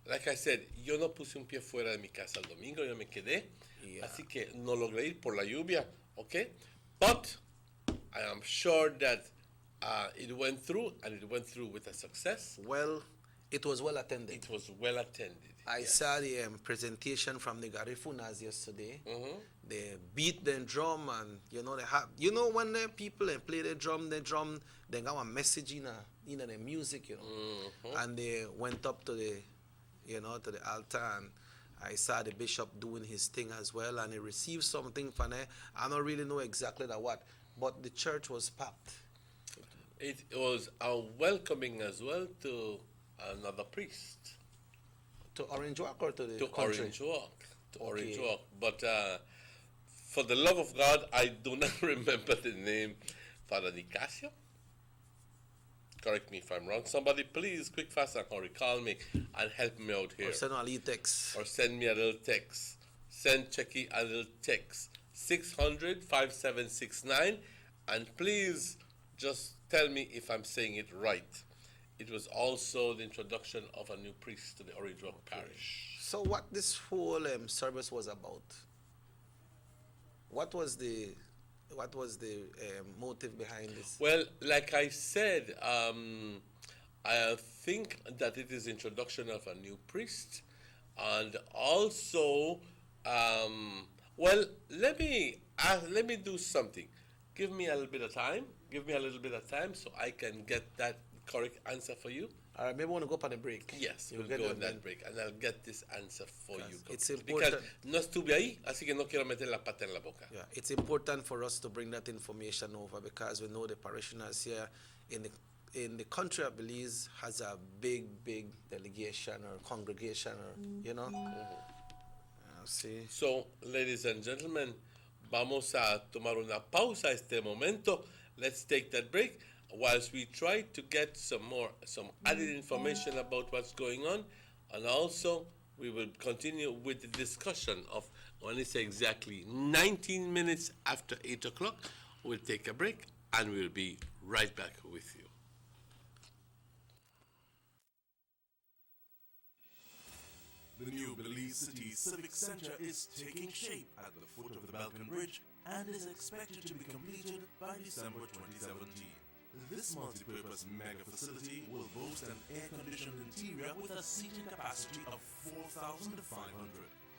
Like I said, yo no puse un pie fuera de mi casa el domingo, yo me quedé. Yeah. Así que no logré ir por la lluvia, okay? But I am sure that it went through, and it went through with a success. Well, it was well attended. It was well attended. I saw the presentation from the Garifunas yesterday. They beat the drum, and they have, when the people play the drum, they got a message in the music, and they went up to the, to the altar, and I saw the bishop doing his thing as well, and he received something from there. I don't really know exactly what, but the church was packed. It was a welcoming as well to another priest. To Orange Walk or to the to country? Orange Walk. To Okay. Orange Walk. But for the love of God, I do not remember the name. Father Nicasio? Correct me if I'm wrong. Somebody please, quick, fast, and hurry, call me and help me out here. Or send a little text. Or send me a little text. Send Checky a little text. 600-5769. And please just tell me if I'm saying it right. It was also the introduction of a new priest to the Orange Walk Parish. So what this whole service was about? What was the motive behind this? Well, like I said, I think that it is introduction of a new priest, and also, well, let me do something. Give me a little bit of time. Give me a little bit of time so I can get that correct answer for you. All right, maybe we want to go up on a break. Yes, You'll we'll get go it on then. that break, and I'll get this answer for you. It's Because important. no estuve ahí, así que no quiero meter la pata en la boca. Yeah, it's important for us to bring that information over because we know the parishioners here in the country of Belize has a big delegation or congregation or see. So, ladies and gentlemen, vamos a tomar una pausa este momento. Let's take that break whilst we try to get some added information about what's going on, and also we will continue with the discussion of when it's exactly 19 minutes after 8 o'clock. We'll take a break and we'll be right back with you. The new Belize City Civic Center is taking shape at the foot of the Balkan Bridge and is expected to be completed by December 2017. This multi-purpose mega facility will boast an air-conditioned interior with a seating capacity of 4,500,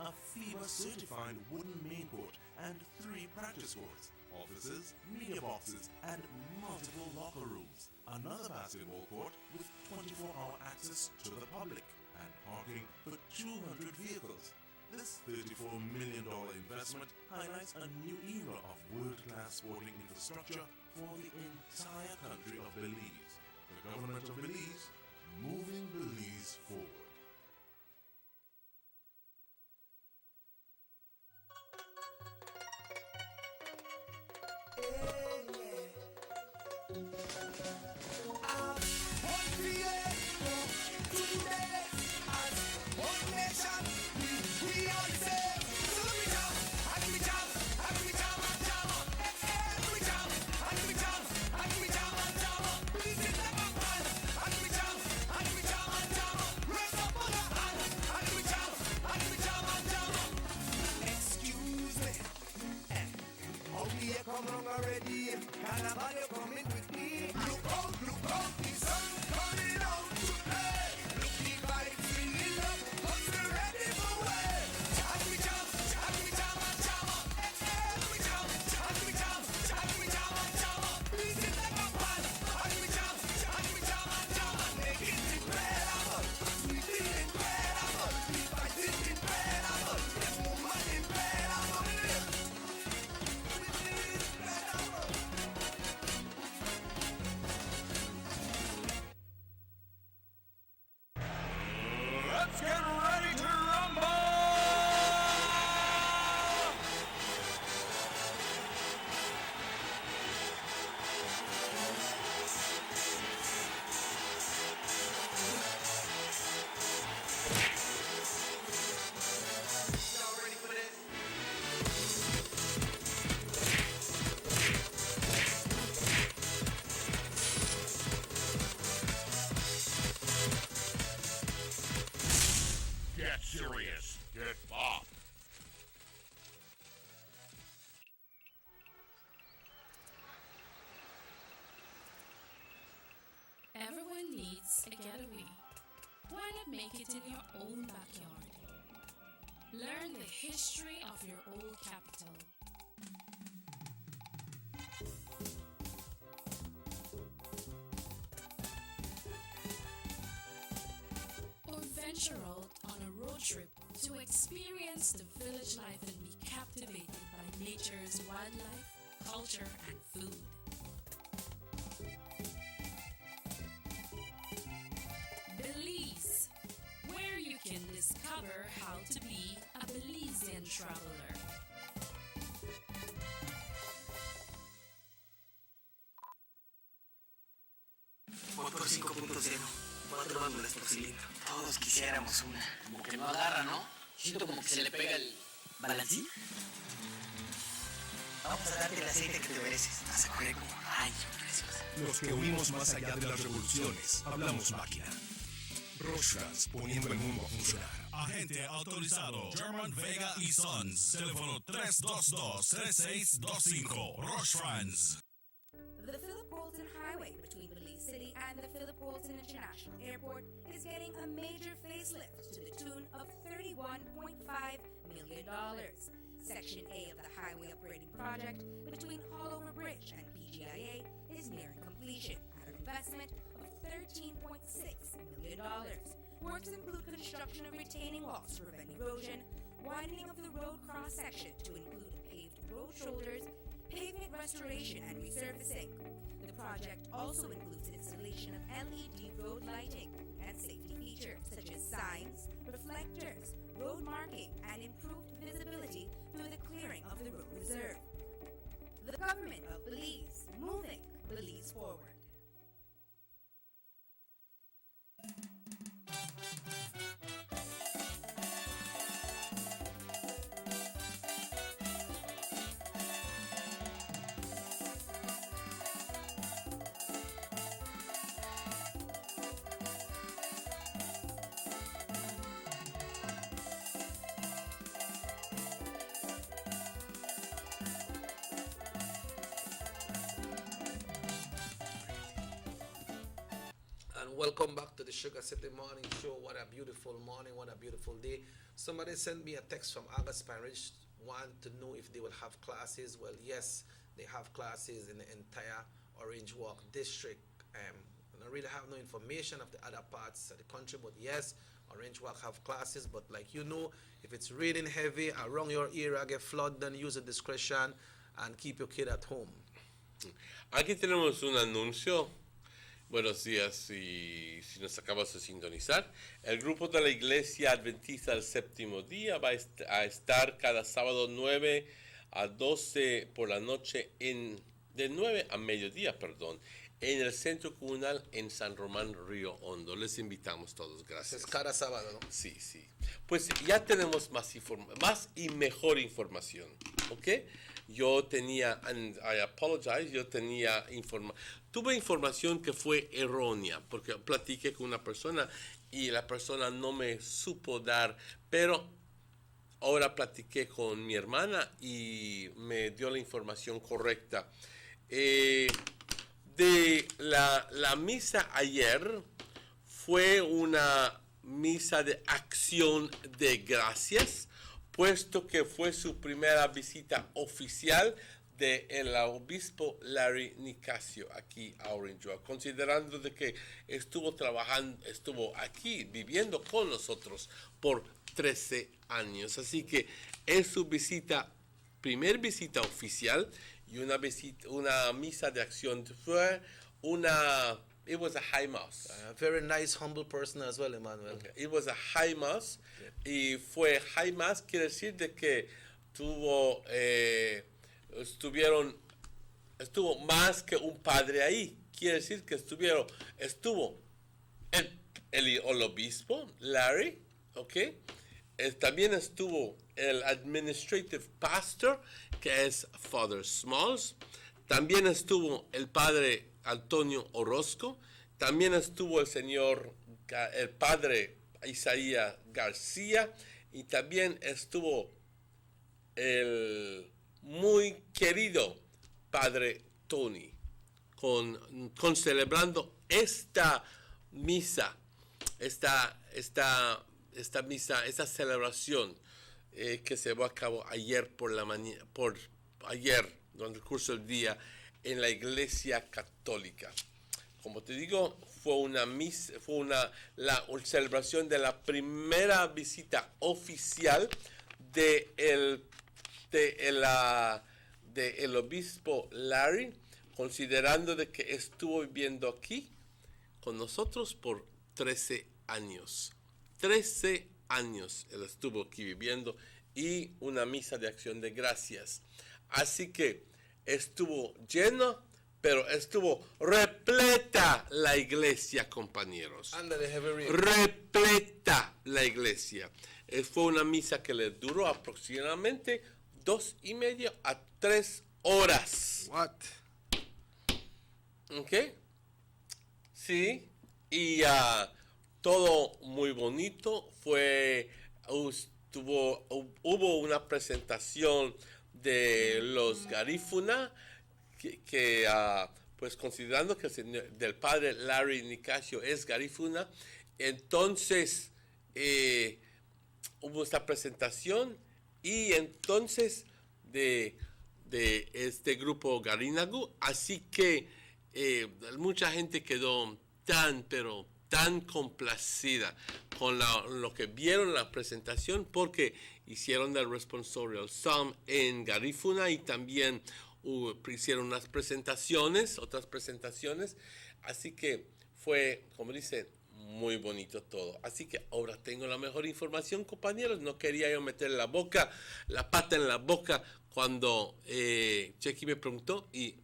a FEMA-certified wooden main court and 3 practice courts, offices, media boxes, and multiple locker rooms. Another basketball court with 24-hour access to the public and parking for 200 vehicles. This $34 million investment highlights a new era of world-class sporting infrastructure for the entire country of Belize. The government of Belize, moving Belize forward. Come on already, Carnival, you coming with me. Look out, the sun coming out today. Look the vibes feeling up, cause we're ready for way. As we jump and jump up. As we jump and jump up. Please hit the bumper. As we jump and jump up. Make it incredible. We feel incredible. We fight it incredible. The movement incredible. Everyone needs a getaway. Why not make it in your own backyard? Learn the history of your old capital. Or venture out on a road trip to experience the village life and be captivated by nature's wildlife, culture, and food. Belize, where you can discover how to be a Belizean traveler. Motor 5.0, 4 válvulas por cilindro. Todos quisiéramos una. Como que no agarra, ¿no? Siento como que se le pega el balancín. Vamos a darte el aceite que te mereces. Vas a correr como rayo, preciosa. Los que huimos más allá de las revoluciones, hablamos máquina. Rostras, poniendo el mundo a funcionar. Agente autorizado, German Vega y Sons. Teléfono 322-3625. Rostras. The Philip Walton Highway between Belize City and the Philip Walton International Airport is getting a major facelift to the tune of $31.5 million. Section A of the highway upgrading project between Hallover Bridge and PGIA is nearing completion at an investment of $13.6 million. Works include construction of retaining walls to prevent erosion, widening of the road cross-section to include paved road shoulders, pavement restoration and resurfacing. The project also includes installation of LED road lighting and safety features such as signs, reflectors, road marking, and improved visibility through the clearing of the road reserve. The government of Belize, moving Belize forward. And welcome back to the Sugar City Morning Show. What a beautiful morning, what a beautiful day. Somebody sent me a text from August Pine Ridge, want to know if they will have classes. Well, yes, they have classes in the entire Orange Walk district. I don't really have no information of the other parts of the country, but yes, Orange Walk have classes. But like you know, if it's raining heavy around your area, get flood, then use your discretion and keep your kid at home. Aquí tenemos un anuncio. Buenos días, si nos acabas de sintonizar. El grupo de la Iglesia Adventista del Séptimo Día va a estar cada sábado 9 a 12 por la noche, de 9 a mediodía, en el Centro Comunal en San Román, Río Hondo. Les invitamos todos, gracias. Es cada sábado, ¿no? Sí. Pues ya tenemos más y mejor información, ¿ok? Yo tenía, and I apologize, tuve información que fue errónea, porque platiqué con una persona y la persona no me supo dar, pero ahora platiqué con mi hermana y me dio la información correcta. De la misa ayer fue una misa de acción de gracias, puesto que fue su primera visita oficial del obispo Larry Nicasio aquí a Orange Walk, considerando de que estuvo aquí viviendo con nosotros por 13 años. Así que es su primer visita oficial y una misa de acción. Fue it was a high mass. A very nice, humble person as well, Emmanuel. Okay. It was a high mass. Y fue high mass, quiere decir de que estuvo más que un padre ahí. Quiere decir que estuvo el obispo, Larry, ¿ok? También estuvo el administrative pastor, que es Father Smalls. También estuvo el padre Antonio Orozco. También estuvo el padre Isaías García. Y también estuvo el muy querido padre Tony con celebrando esta misa, esta misa, esta celebración que se llevó a cabo ayer durante el curso del día en la Iglesia Católica. Como te digo, fue una celebración de la primera visita oficial del obispo Larry, considerando de que estuvo viviendo aquí con nosotros por 13 años. 13 años él estuvo aquí viviendo, y una misa de acción de gracias. Así que estuvo lleno, pero estuvo repleta la iglesia, compañeros. Repleta la iglesia. Fue una misa que le duró aproximadamente 2:30 a 3 horas. What? ¿Ok? Sí, y todo muy bonito. Hubo una presentación de los garífuna que pues considerando que del padre Larry Nicasio es garífuna, entonces hubo esta presentación, y entonces de este grupo Garinagu, así que mucha gente quedó pero tan complacida con lo que vieron la presentación, porque hicieron el responsorial psalm en garífuna, y también hicieron otras presentaciones, así que fue, como dice, muy bonito todo. Así que ahora tengo la mejor información, compañeros. No quería yo meter la pata en la boca cuando Chequi me preguntó, y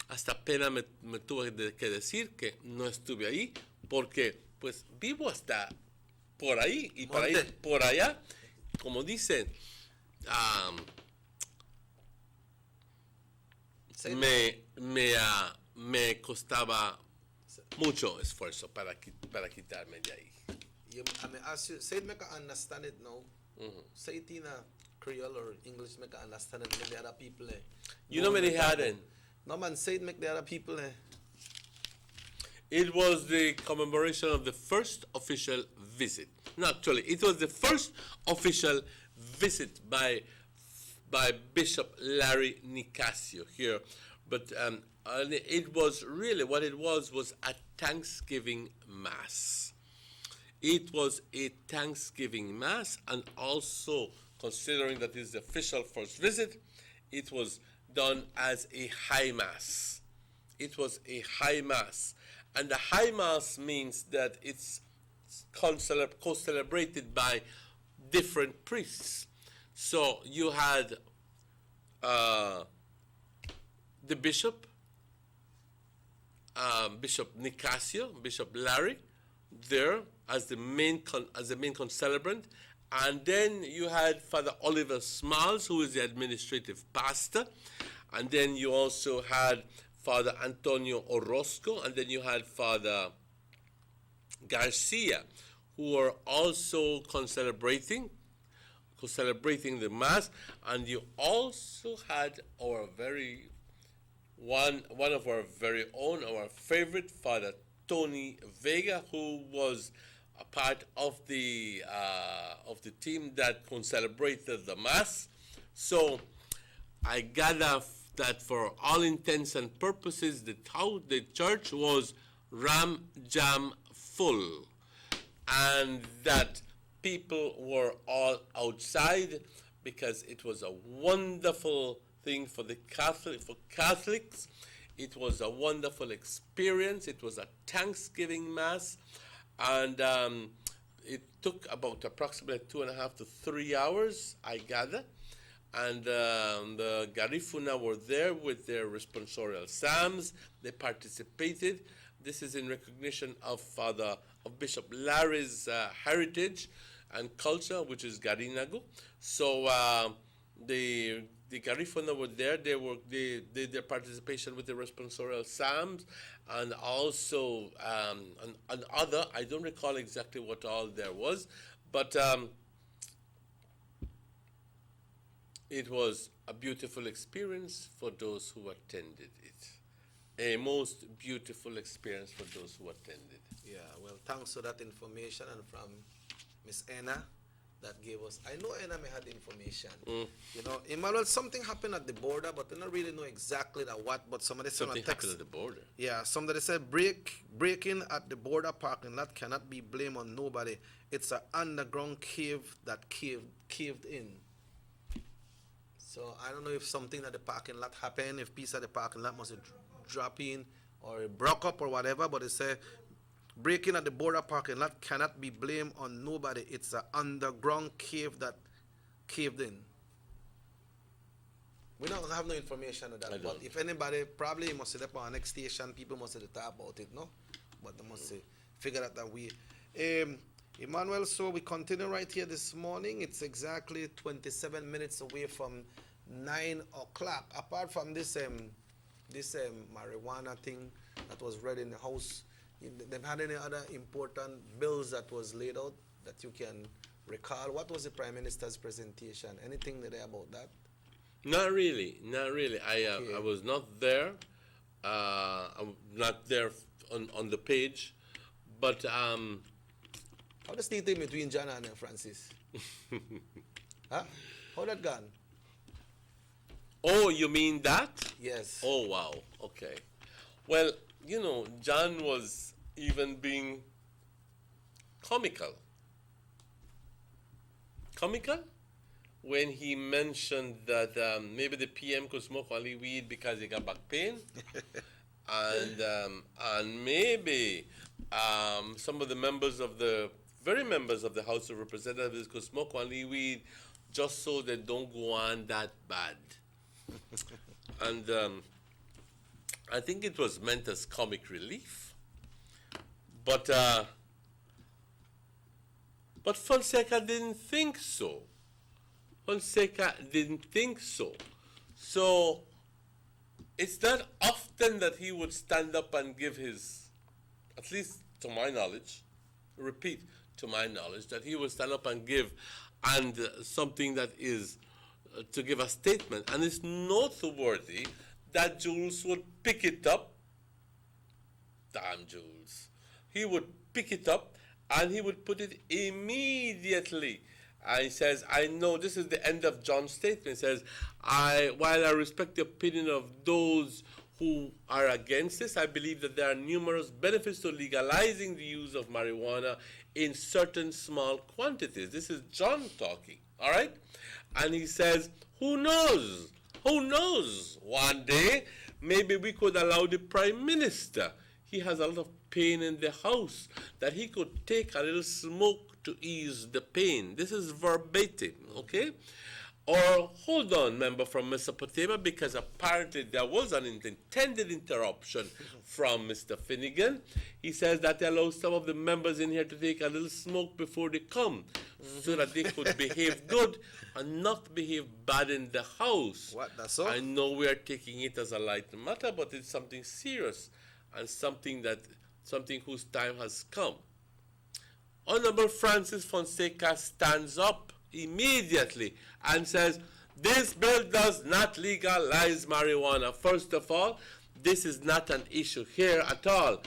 hasta pena me tuve que decir que no estuve ahí, porque pues vivo hasta por ahí, y por allá, como dicen, me costaba mucho esfuerzo para quitarme de ahí. I mean, ask you, say it make I understand it now. Say it in a Creole or English, make I understand it. Make the other people. You know, me hadn't. No man, say it, make the other people. It was the commemoration of the first official visit. No, actually, it was the first official visit by Bishop Larry Nicasio here. But it was really, what it was a Thanksgiving Mass. It was a Thanksgiving Mass, and also, considering that it's the official first visit, it was done as a High Mass. It was a High Mass. And the High Mass means that it's co-celebrated by different priests. So you had the bishop, Bishop Nicasio, Bishop Larry, there as the main concelebrant, and then you had Father Oliver Smalls, who is the administrative pastor, and then you also had Father Antonio Orozco, and then you had Father Garcia, who were also co-celebrating the Mass, and you also had our one of our very own, our favorite, Father Tony Vega, who was a part of the team that celebrated the Mass. So I gather that for all intents and purposes, the church was jam full, and that people were all outside, because it was a wonderful thing for Catholics. It was a wonderful experience. It was a Thanksgiving Mass, and it took about approximately 2.5 to 3 hours, I gather. And the Garifuna were there with their responsorial psalms. They participated. This is in recognition of Bishop Larry's heritage and culture, which is Garinagu. So the Garifuna were there. They did their participation with the responsorial psalms, and also other. I don't recall exactly what all there was, but it was a beautiful experience for those who attended it. a most beautiful experience for those who attended. Yeah, well, thanks for that information and from Miss Anna that gave us. I know Anna may have the information. You know, Emmanuel, something happened at the border, but I don't really know exactly that what. But somebody said Something on text. happened at the border. Yeah, somebody said breaking at the border parking lot cannot be blamed on nobody. It's an underground cave that caved in. So I don't know if something at the parking lot happened, if piece of the parking lot must have dropped in or it broke up or whatever, but it said breaking at the border parking lot cannot be blamed on nobody. It's an underground cave that caved in. We don't have no information on that, but if anybody, probably must say that on our next station, people must say the talk about it, no? But they must say, figure out that way. Emmanuel, so we continue right here this morning. It's exactly 27 minutes away from 9 o'clock. Apart from this marijuana thing that was read in the House, they've had any other important bills that was laid out that you can recall? What was the Prime Minister's presentation? Anything there about that? Not really. I was not there. I'm not there on the page, but how does the thing between John and Francis? Huh? How that gone? Oh, you mean that? Yes. Oh, wow. Okay. Well, you know, John was even being comical. When he mentioned that maybe the PM could smoke only weed because he got back pain. And maybe some of the members of the House of Representatives could smoke only weed just so they don't go on that bad. And I think it was meant as comic relief. But Fonseca didn't think so. So it's not often that he would stand up and give his, at least to my knowledge, that he would stand up and give something that is to give a statement. And it's noteworthy that Jules would pick it up. Damn Jules. He would pick it up and he would put it immediately. And he says, I know this is the end of John's statement. He says, while I respect the opinion of those who are against this, I believe that there are numerous benefits to legalizing the use of marijuana in certain small quantities. This is John talking, all right? And he says, who knows? One day, maybe we could allow the Prime Minister, he has a lot of pain in the house, that he could take a little smoke to ease the pain. This is verbatim, okay? Or hold on, member from Mesopotamia, because apparently there was an intended interruption from Mr. Finnegan. He says that they allow some of the members in here to take a little smoke before they come, so that they could behave good and not behave bad in the house. What, that's all? I know we are taking it as a light matter, but it's something serious and something whose time has come. Honorable Francis Fonseca stands up immediately and says, this bill does not legalize marijuana. First of all, this is not an issue here at all.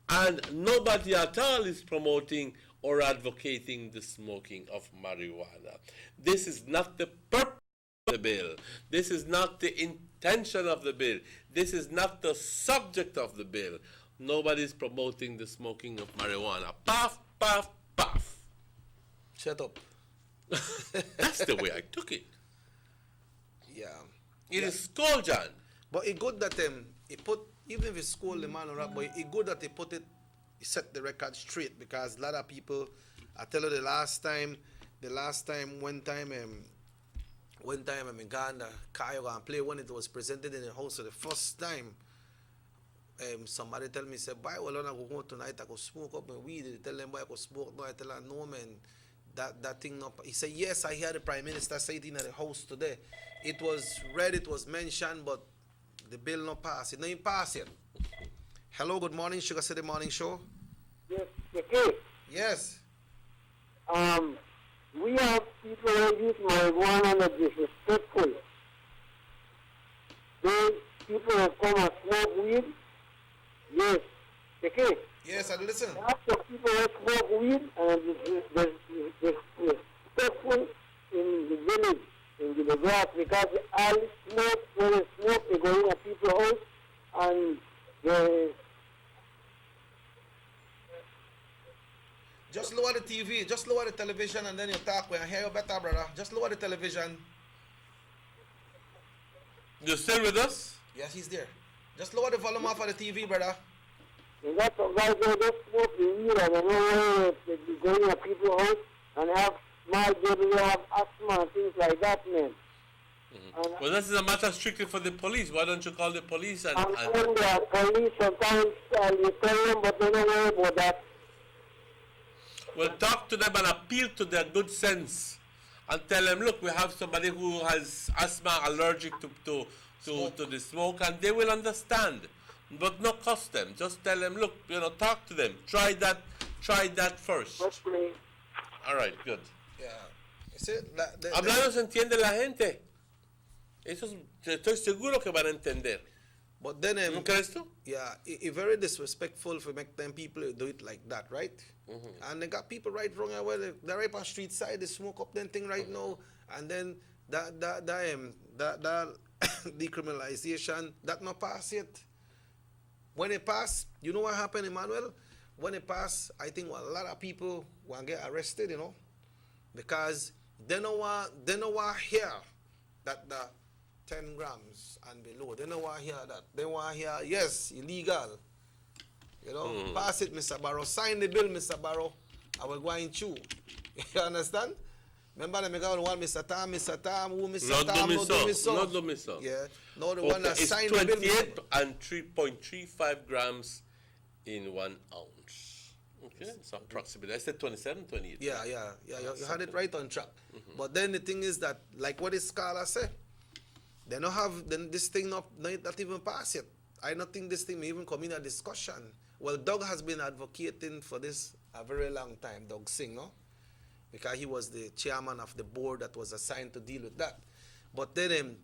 And nobody at all is promoting or advocating the smoking of marijuana. This is not the purpose of the bill. This is not the intention of the bill. This is not the subject of the bill. Nobody is promoting the smoking of marijuana. Puff, puff, puff. Shut up. That's the way I took it. Yeah. It is skull, John. But it's good that he put, even if he scold the man or that, but it's good that he put it, he set the record straight, because a lot of people, I tell you one time in Ghana, Kayo and play when it was presented in the house for the first time. Somebody tell me, say, boy, well, I go tonight, I go smoke up my weed. They tell them, boy, I go smoke. No, I tell them, no, man, that thing not. He said, yes, I heard the Prime Minister say it in the house today. It was read, it was mentioned, but the bill not passed. It not even passed yet. Hello, good morning, Sugar City Morning Show. Yes, okay. Yes. We have people who use marijuana that is disrespectful. Those people who come and smoke weed, listening. After people who smoke weed, and the stressful in the village, in the grass, because all smoke, when they smoke, they go in at people's house, and they... Just lower the TV, just lower the television, and then you talk. We hear you better, brother. Just lower the television. You still with us? Yes, he's there. Just lower the volume off of the TV, brother. And that's why they just smoke the weed, and I know where they go in at people's house, and have small baby, they have asthma and things like that, man. Well, this is a matter strictly for the police. Why don't you call the police and when the police sometimes you tell them, but they don't worry about that. well, talk to them and appeal to their good sense and tell them, look, we have somebody who has asthma, allergic to the smoke, and they will understand. But not cost them. Just tell them, look, talk to them. Try that first. Okay. All right, good. Yeah. You see, Hablando se entiende la gente. Eso estoy seguro que van a entender. But then, ¿No crees tú? Yeah, it's very disrespectful for make them people do it like that, right? And they got people right wrong where they're right on street side, they smoke up them thing right now, and then that decriminalization that not pass yet. When it pass, you know what happened, Emmanuel? When it pass, I think a lot of people will get arrested, because they don't want hear that the 10 grams and below. They don't want to hear that. They want to hear, yes, illegal. Pass it, Mr. Barrow. Sign the bill, Mr. Barrow. I will go in chew. You understand? Remember the mega one, Mr. Tam, who Mr. Tam, not do me so. Yeah. No, the one that signed the bill. It's 28 and 3.35 grams in 1 ounce. Okay, so approximately. I said 27, 28. Yeah. You had it right on track. But then the thing is that, like what this scholar said, they don't have this thing not even passed yet. I don't think this thing may even come in a discussion. Well, Doug has been advocating for this a very long time, Doug Singh, no? Because he was the chairman of the board that was assigned to deal with that. But then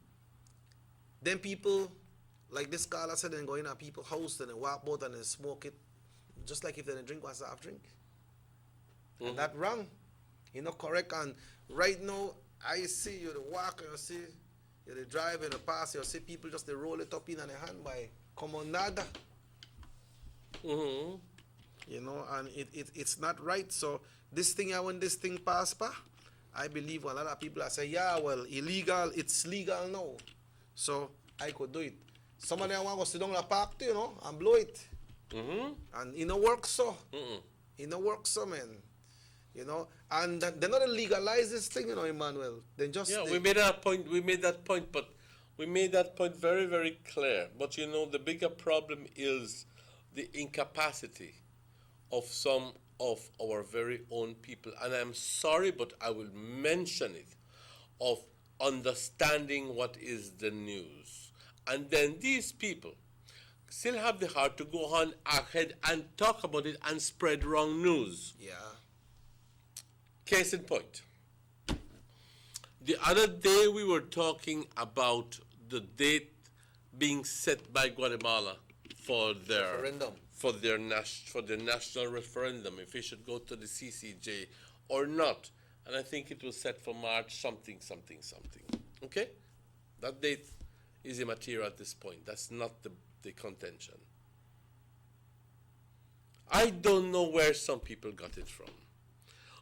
people, like this scholar said, they go in at people's house and they walk out and they smoke it, just like if they drink one soft drink. And that's wrong. Correct. And right now, I see you walk and you see you drive and you pass, you see people just they roll it up in their hand by como nada. And it's not right. So this thing, when this thing pass, I believe a lot of people are saying, yeah, well, illegal, it's legal now. So I could do it. Some of them want to sit down in the park, and blow it. And it don't work so. It don't work so, man. And they're not legalize this thing, Emmanuel. Then just we made that point. But we made that point very, very clear. But the bigger problem is the incapacity of some of our very own people, and I'm sorry, but I will mention it, of understanding what is the news. And then these people still have the heart to go on ahead and talk about it and spread wrong news. Yeah. Case in point. The other day we were talking about the date being set by Guatemala for their referendum. For their national referendum, if it should go to the CCJ or not. And I think it was set for March something. Okay? That date is immaterial at this point. That's not the contention. I don't know where some people got it from.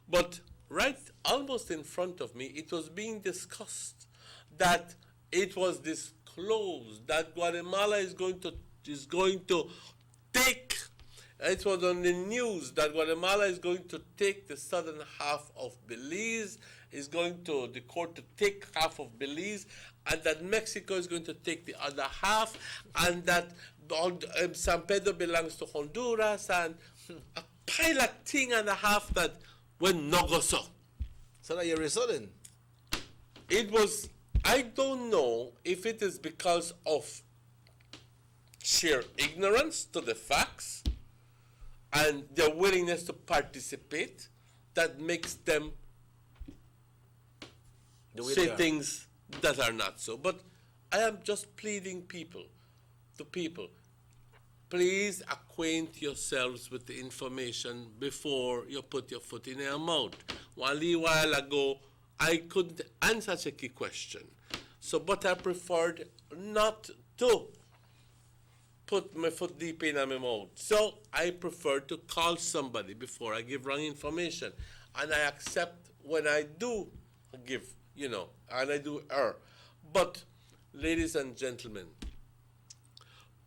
But right almost in front of me, it was being discussed that it was disclosed that Guatemala is going to take, it was on the news that Guatemala is going to take the southern half of Belize, the court to take half of Belize, and that Mexico is going to take the other half, and that San Pedro belongs to Honduras, and a pile of thing and a half that went no go so. So that you're resulting? It was, I don't know if it is because of sheer ignorance to the facts and their willingness to participate that makes them say things that are not so. But I am just pleading to people. please acquaint yourselves with the information before you put your foot in your mouth. One little while ago, I couldn't answer such a key question. So, but I preferred not to put my foot deep in my mouth. So I prefer to call somebody before I give wrong information. And I accept when I do give, and I do err. But, ladies and gentlemen,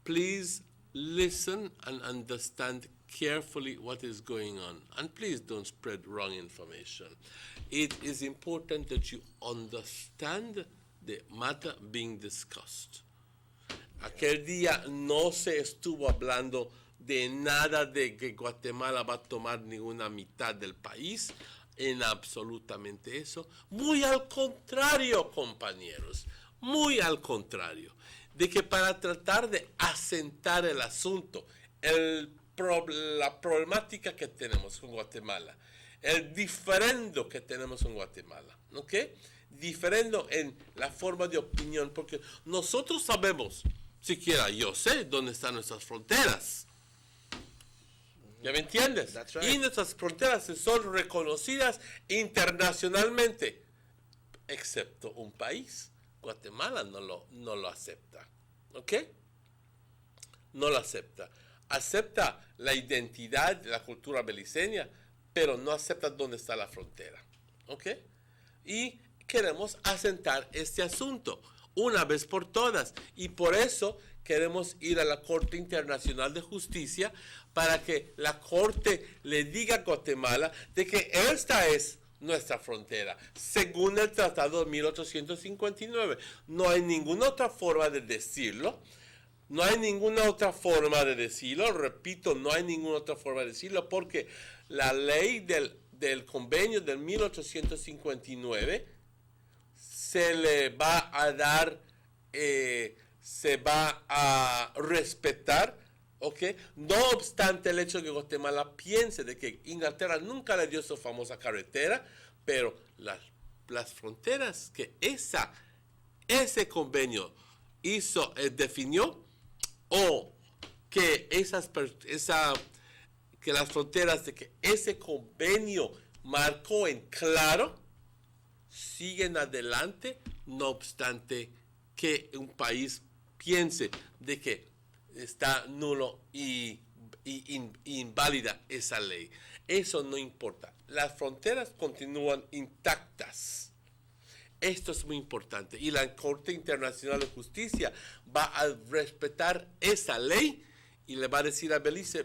please listen and understand carefully what is going on. And please don't spread wrong information. It is important that you understand the matter being discussed. Aquel día no se estuvo hablando de nada de que Guatemala va a tomar ninguna mitad del país, en absolutamente eso. Muy al contrario, compañeros, muy al contrario, de que para tratar de asentar el asunto, la problemática que tenemos con Guatemala, el diferendo que tenemos con Guatemala, ¿ok? Diferendo en la forma de opinión, porque nosotros sabemos, siquiera yo sé dónde están nuestras fronteras. ¿Ya me entiendes? That's right. Y nuestras fronteras son reconocidas internacionalmente, excepto un país. Guatemala no lo acepta. ¿Ok? No lo acepta. Acepta la identidad de la cultura beliceña, pero no acepta dónde está la frontera. ¿Ok? Y queremos asentar este asunto una vez por todas. Y por eso queremos ir a la Corte Internacional de Justicia para que la Corte le diga a Guatemala de que esta es nuestra frontera, según el Tratado de 1859. No hay ninguna otra forma de decirlo. No hay ninguna otra forma de decirlo. Repito, no hay ninguna otra forma de decirlo porque la ley del convenio del 1859 se le va a dar, se va a respetar, ¿ok? No obstante el hecho de que Guatemala piense de que Inglaterra nunca le dio su famosa carretera, pero las fronteras que ese convenio definió, o que que las fronteras de que ese convenio marcó en claro, siguen adelante, no obstante que un país piense de que está nulo y inválida esa ley. Eso no importa. Las fronteras continúan intactas. Esto es muy importante. Y la Corte Internacional de Justicia va a respetar esa ley y le va a decir a Belice,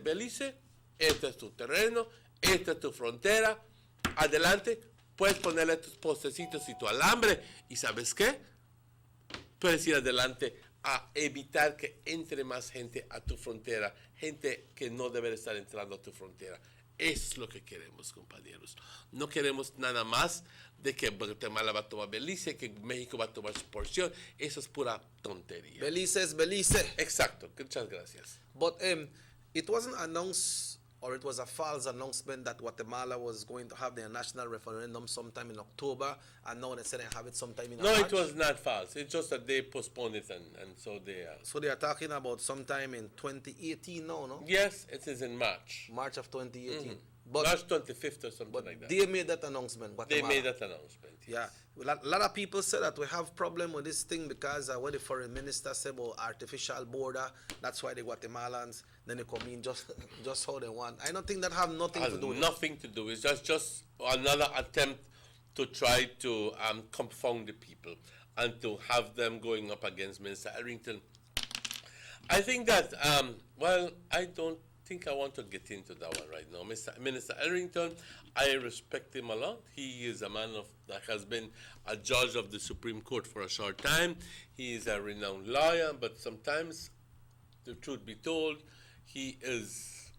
este es tu terreno, esta es tu frontera, adelante, puedes ponerle tus postecitos y tu alambre, y ¿sabes qué? Puedes ir adelante a evitar que entre más gente a tu frontera, gente que no debe estar entrando a tu frontera. Eso es lo que queremos, compañeros. No queremos nada más de que Guatemala va a tomar Belice, que México va a tomar su porción. Eso es pura tontería. Belice es Belice. Exacto. Muchas gracias. But it wasn't announced, or it was a false announcement that Guatemala was going to have their national referendum sometime in October, and now they say they have it sometime in March. No, it was not false. It's just that they postponed it, and so they... So they are talking about sometime in 2018 now, no? Yes, it is in March. March of 2018. Mm-hmm. But, March 25th or something like that. They made that announcement, Guatemala. They made that announcement, yes. Yeah. A lot of people say that we have problem with this thing because when the foreign minister said about artificial border, that's why the Guatemalans, then they come in just how they want. I don't think that have nothing to do with it. Nothing to do. It's just another attempt to try to confound the people and to have them going up against Minister Arrington. I think that, I don't think I want to get into that one right now. Minister Arrington, I respect him a lot. He is a man that has been a judge of the Supreme Court for a short time. He is a renowned lawyer, but sometimes, the truth be told, he is...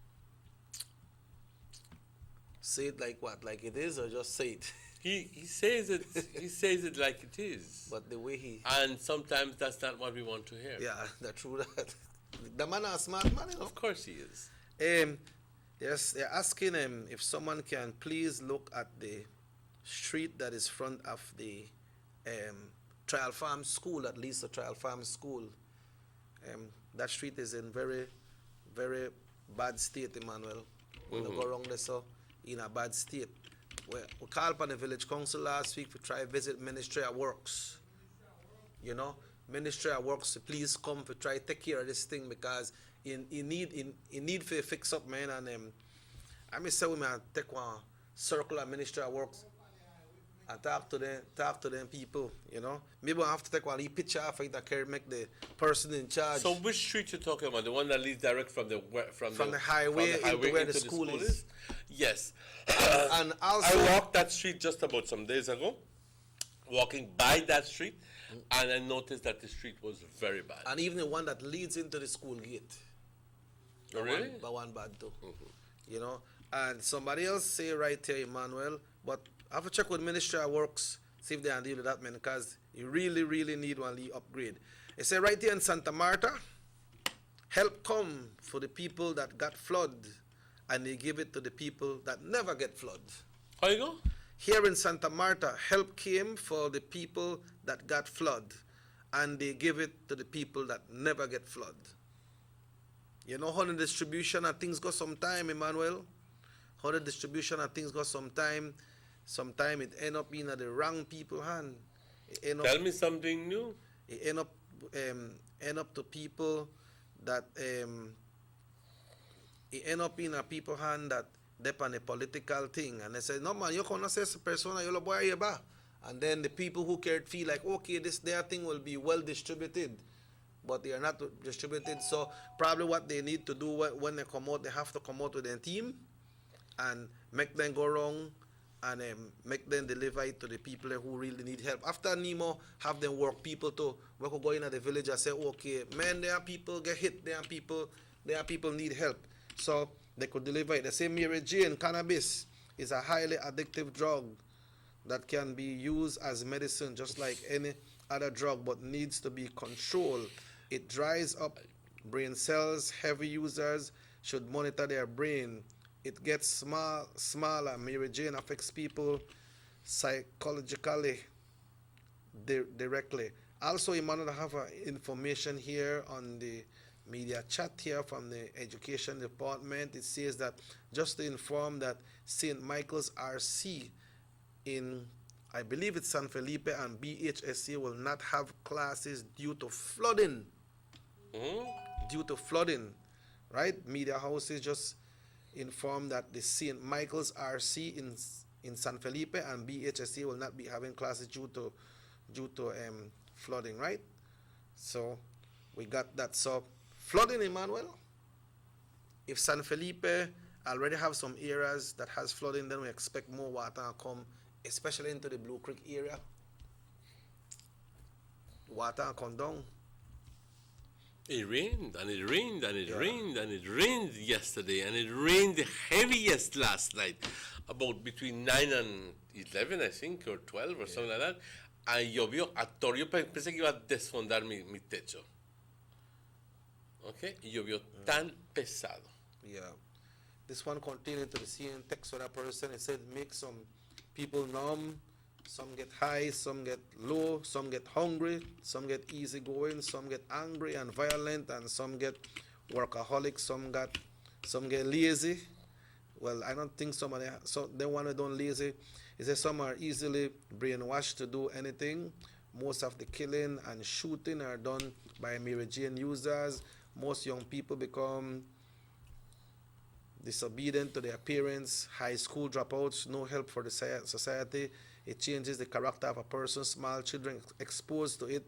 Say it like what? Like it is, or just say it? He says it. He says it like it is. But the way he... And sometimes that's not what we want to hear. Yeah, that's true. That the man is a smart man, you know? Of course he is. They're asking him if someone can please look at the street that is front of the Trial Farm School, at least the Trial Farm School. That street is in very very bad state, Emmanuel. When you go around there, so in a bad state. We called upon the village council last week to try visit Ministry of Works. You know, Ministry of Works, please come to try take care of this thing because in need for fix up, man. And I may say we may take one circle of Ministry of Works and talk to them people, you know. Maybe I have to take one picture of it that can make the person in charge. So which street you talking about? The one that leads direct from the highway into where the school is? Yes. And also I walked that street just about some days ago, walking by that street, and I noticed that the street was very bad. And even the one that leads into the school gate. Oh, really? But one bad too. You know. And somebody else say right here, Emmanuel, but I have to check with Ministry of Works, see if they can deal with that, man, because you really, really need one upgrade. It say right here in Santa Marta, help come for the people that got flood, and they give it to the people that never get flood. How you go? Here in Santa Marta, help came for the people that got flood, and they give it to the people that never get flood. You know how the distribution and things go sometime, Emmanuel? How the distribution and things go sometime it end up being at the wrong people hand. Tell me something new. It end up to people that it end up in a people hand that depend on a political thing, and they say, no man, you can't say persona, you boy you ba. And then the people who cared feel like, okay, their thing will be well distributed, but they are not distributed. So probably what they need to do when they come out, they have to come out with their team and make them go wrong and make them deliver it to the people who really need help. After Nemo, have them work people to we could go in at the village and say, okay, man, there are people get hit, there are people need help. So they could deliver it. The same Mary Jane, cannabis is a highly addictive drug that can be used as medicine just like any other drug, but needs to be controlled. It dries up brain cells. Heavy users should monitor their brain. It gets smaller. Mary Jane affects people psychologically directly. Also, Emmanuel, I have information here on the media chat here from the education department. It says that just to inform that St. Michael's RC in, I believe it's San Felipe and BHSC will not have classes due to flooding. Due to flooding, right? Media houses just informed that the St. Michael's RC in San Felipe and BHSC will not be having classes due to flooding, right? So we got that. So flooding, Emmanuel, if San Felipe already have some areas that has flooding, then we expect more water to come, especially into the Blue Creek area. Water come down. It rained and it rained and it rained and it rained yesterday, and it rained the heaviest last night, about between 9 and 11, I think, or 12 or something like that. And llovió a torre. Yo pensé que iba a desfondar mi techo. Okay? Y llovió tan pesado. Yeah. This one continued to the same text for that person. It said make some people numb. Some get high, some get low, some get hungry, some get easygoing, some get angry and violent, and some get workaholic, some get lazy. Well, I don't think so they want to do lazy. It says some are easily brainwashed to do anything. Most of the killing and shooting are done by Mary Jane users. Most young people become disobedient to their parents. High school dropouts, no help for the society. It changes the character of a person. Small children exposed to it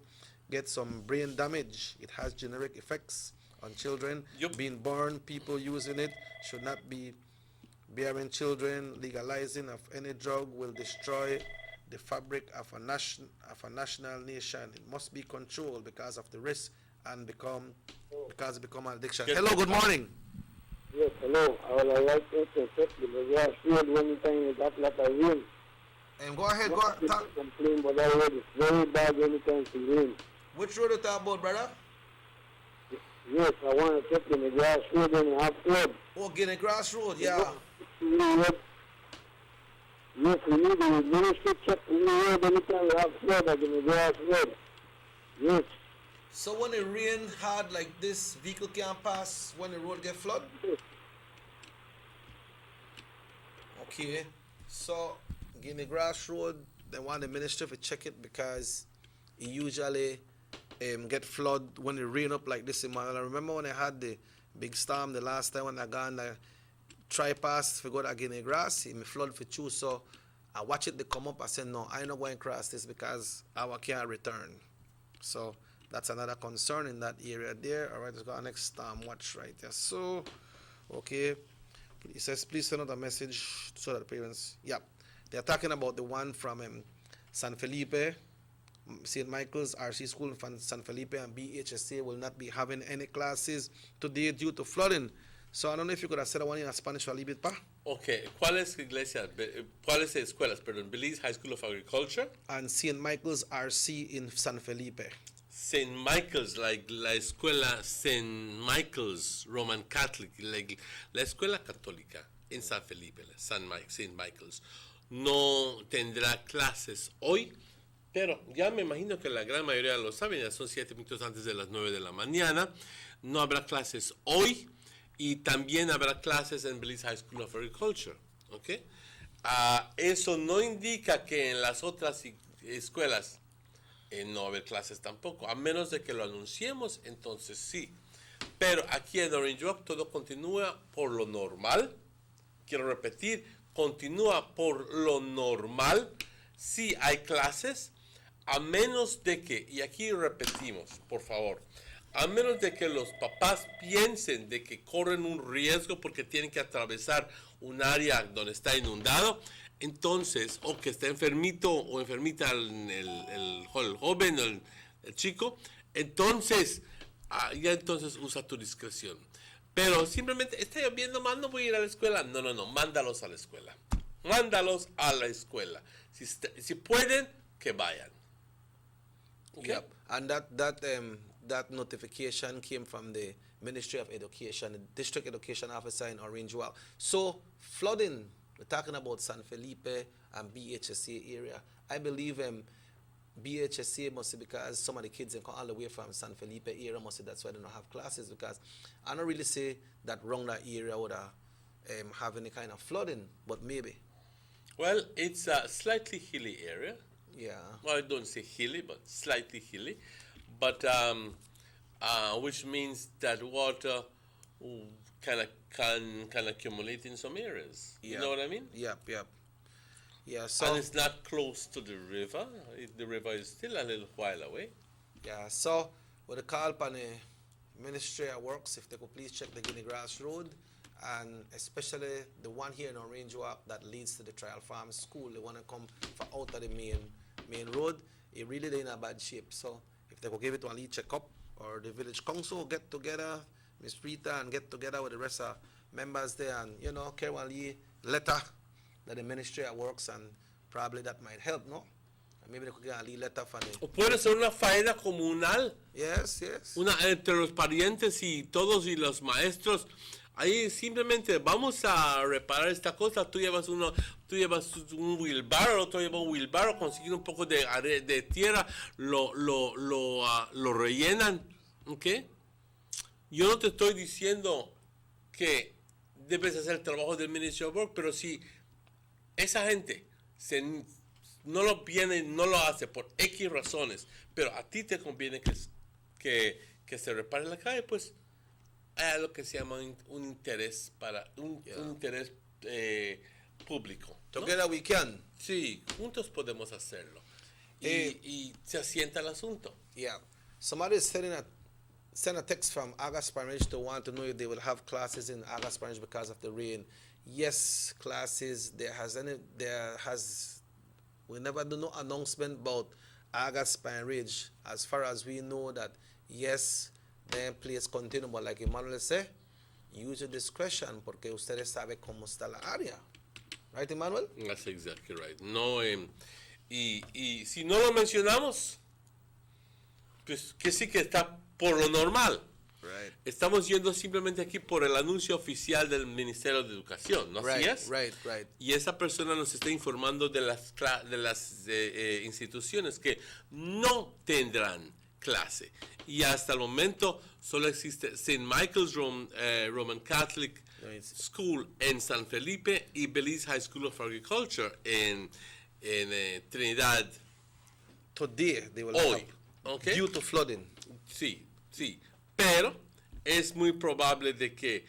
get some brain damage. It has generic effects on children. Being born, people using it should not be bearing children. Legalizing of any drug will destroy the fabric of a national nation. It must be controlled because of the risk and because it become an addiction. Hello, good morning. Yes, hello. I would like to check because we are sure one time we got lot of rain. Go ahead, go ahead. Complain, but that road is very bad anytime it rains. Which road you talk about, brother? Yes, I want to check in the grass road and have flood. Oh, Guinea Grass Road, yeah. Yes, we need the ministry check in the road anytime we have flood at the grass road. Yes. So when it rain hard like this, vehicle can't pass when the road get flood? Okay. So Guinea Grass Road, they want the ministry to check it because it usually get flood when it rain up like this in Manila. I remember when I had the big storm the last time when I gone the try pass for go to Guinea Grass, it me flood for two. So I watch it they come up, I said no, I not going to cross this because I can't return. So that's another concern in that area there. All right, let's go to next storm watch right there. So okay. It says, please send out a message so that parents, they're talking about the one from San Felipe, St. Michael's RC School from San Felipe and BHSA will not be having any classes today due to flooding. So I don't know if you could have said one in Spanish a little bit, pa? Okay, ¿cuáles iglesias? ¿Cuáles escuelas? Perdón, Belize High School of Agriculture. And St. Michael's RC in San Felipe. St. Michael's, like la escuela St. Michael's Roman Catholic, like la escuela católica en San Felipe, St. Michael's, no tendrá clases hoy, pero ya me imagino que la gran mayoría lo saben, ya son 7 minutos antes de las 9 de la mañana, no habrá clases hoy y también habrá clases en Belize High School of Agriculture, ¿ok? Eso no indica que en las otras escuelas no va a haber clases tampoco, a menos de que lo anunciemos, entonces sí. Pero aquí en Orange Walk todo continúa por lo normal. Quiero repetir, continúa por lo normal. Sí hay clases, a menos de que, y aquí repetimos, por favor, a menos de que los papás piensen de que corren un riesgo porque tienen que atravesar un área donde está inundado, entonces, o que está enfermito o enfermita el joven, el chico, entonces, ya entonces usa tu discreción. Pero simplemente, está lloviendo más, no voy a ir a la escuela. No, mándalos a la escuela. Mándalos a la escuela. Si pueden, que vayan. Okay? Yep. And that notification came from the Ministry of Education, the District Education Officer in Orange Walk. So, flooding, we're talking about San Felipe and BHSA area. I believe BHSA must be because some of the kids come all the way from San Felipe area, must be that's why they don't have classes, because I don't really say that around that area would have any kind of flooding, but maybe. Well, it's a slightly hilly area. Yeah. Well, I don't say hilly, but slightly hilly. But which means that water can accumulate in some areas. Yep. You know what I mean? Yep. Yeah. So and it's not close to the river. The river is still a little while away. Yeah. So with the call upon the Ministry of Works, if they could please check the Guinea Grass Road, and especially the one here in Orange Walk that leads to the Trial Farm School. They want to come out of the main road. It really in a bad shape. So if they could give it one check up, or the village council get together, Miss Rita, and get together with the rest of members there, and carry one letter that the Ministry of Works, and probably that might help, no? And maybe they could get a letter from the... O puede ser una faena comunal. Yes. Una entre los parientes y todos y los maestros. Ahí simplemente vamos a reparar esta cosa. Tú llevas un wheelbarrow, otro lleva un wheelbarrow, consiguen un poco de tierra, lo rellenan, ¿ok? Yo no te estoy diciendo que debes hacer el trabajo del Ministry of Work, pero si esa gente no lo hace por X razones, pero a ti te conviene que se repare la calle, pues hay lo que se llama un interés un interés público, ¿no? Together we can. Sí, juntos podemos hacerlo. Y se asienta el asunto. Yeah. Somebody is send a text from Aga Spanish to want to know if they will have classes in Aga Spanish because of the rain. Yes, classes. We never do no announcement about Aga Spanish. As far as we know that, yes, then please continue, but like Emmanuel said, use your discretion porque ustedes saben cómo está la área. Right, Emmanuel? That's exactly right. No, y si no lo mencionamos, pues que sí que está por lo normal. Right. Estamos yendo simplemente aquí por el anuncio oficial del Ministerio de Educación, ¿no? Right, ¿Sí es? right. Y esa persona nos está informando de las instituciones que no tendrán clase. Y hasta el momento solo existe St. Michael's Roman Catholic School en San Felipe y Belize High School of Agriculture en Trinidad. Today they will Hoy, have, okay? due to flooding. Sí, pero es muy probable de que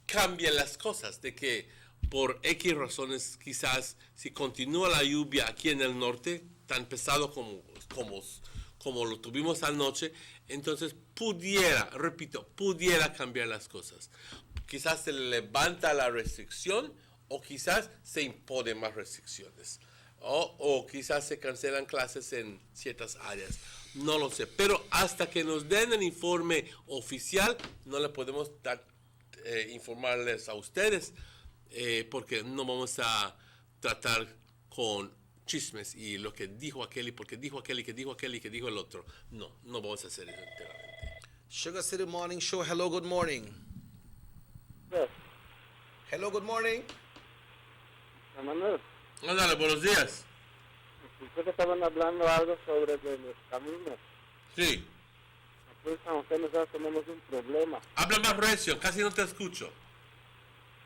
cambien las cosas, de que por X razones, quizás si continúa la lluvia aquí en el norte, tan pesado como lo tuvimos anoche, entonces pudiera cambiar las cosas. Quizás se levanta la restricción o quizás se imponen más restricciones. O quizás se cancelan clases en ciertas áreas. No lo sé. Pero hasta que nos den el informe oficial, no le podemos informarles a ustedes porque no vamos a tratar con chismes y lo que dijo aquel y porque dijo aquel y que dijo aquel y que dijo el otro. No vamos a hacer eso enteramente. Sugar City Morning Show. Hello, good morning. Yes. Hello, good morning. Manuel, Ándale, buenos días. ustedes estaban hablando algo sobre los caminos. Sí. Aquí en San José nosotros tenemos un problema. Habla más recio, casi no te escucho.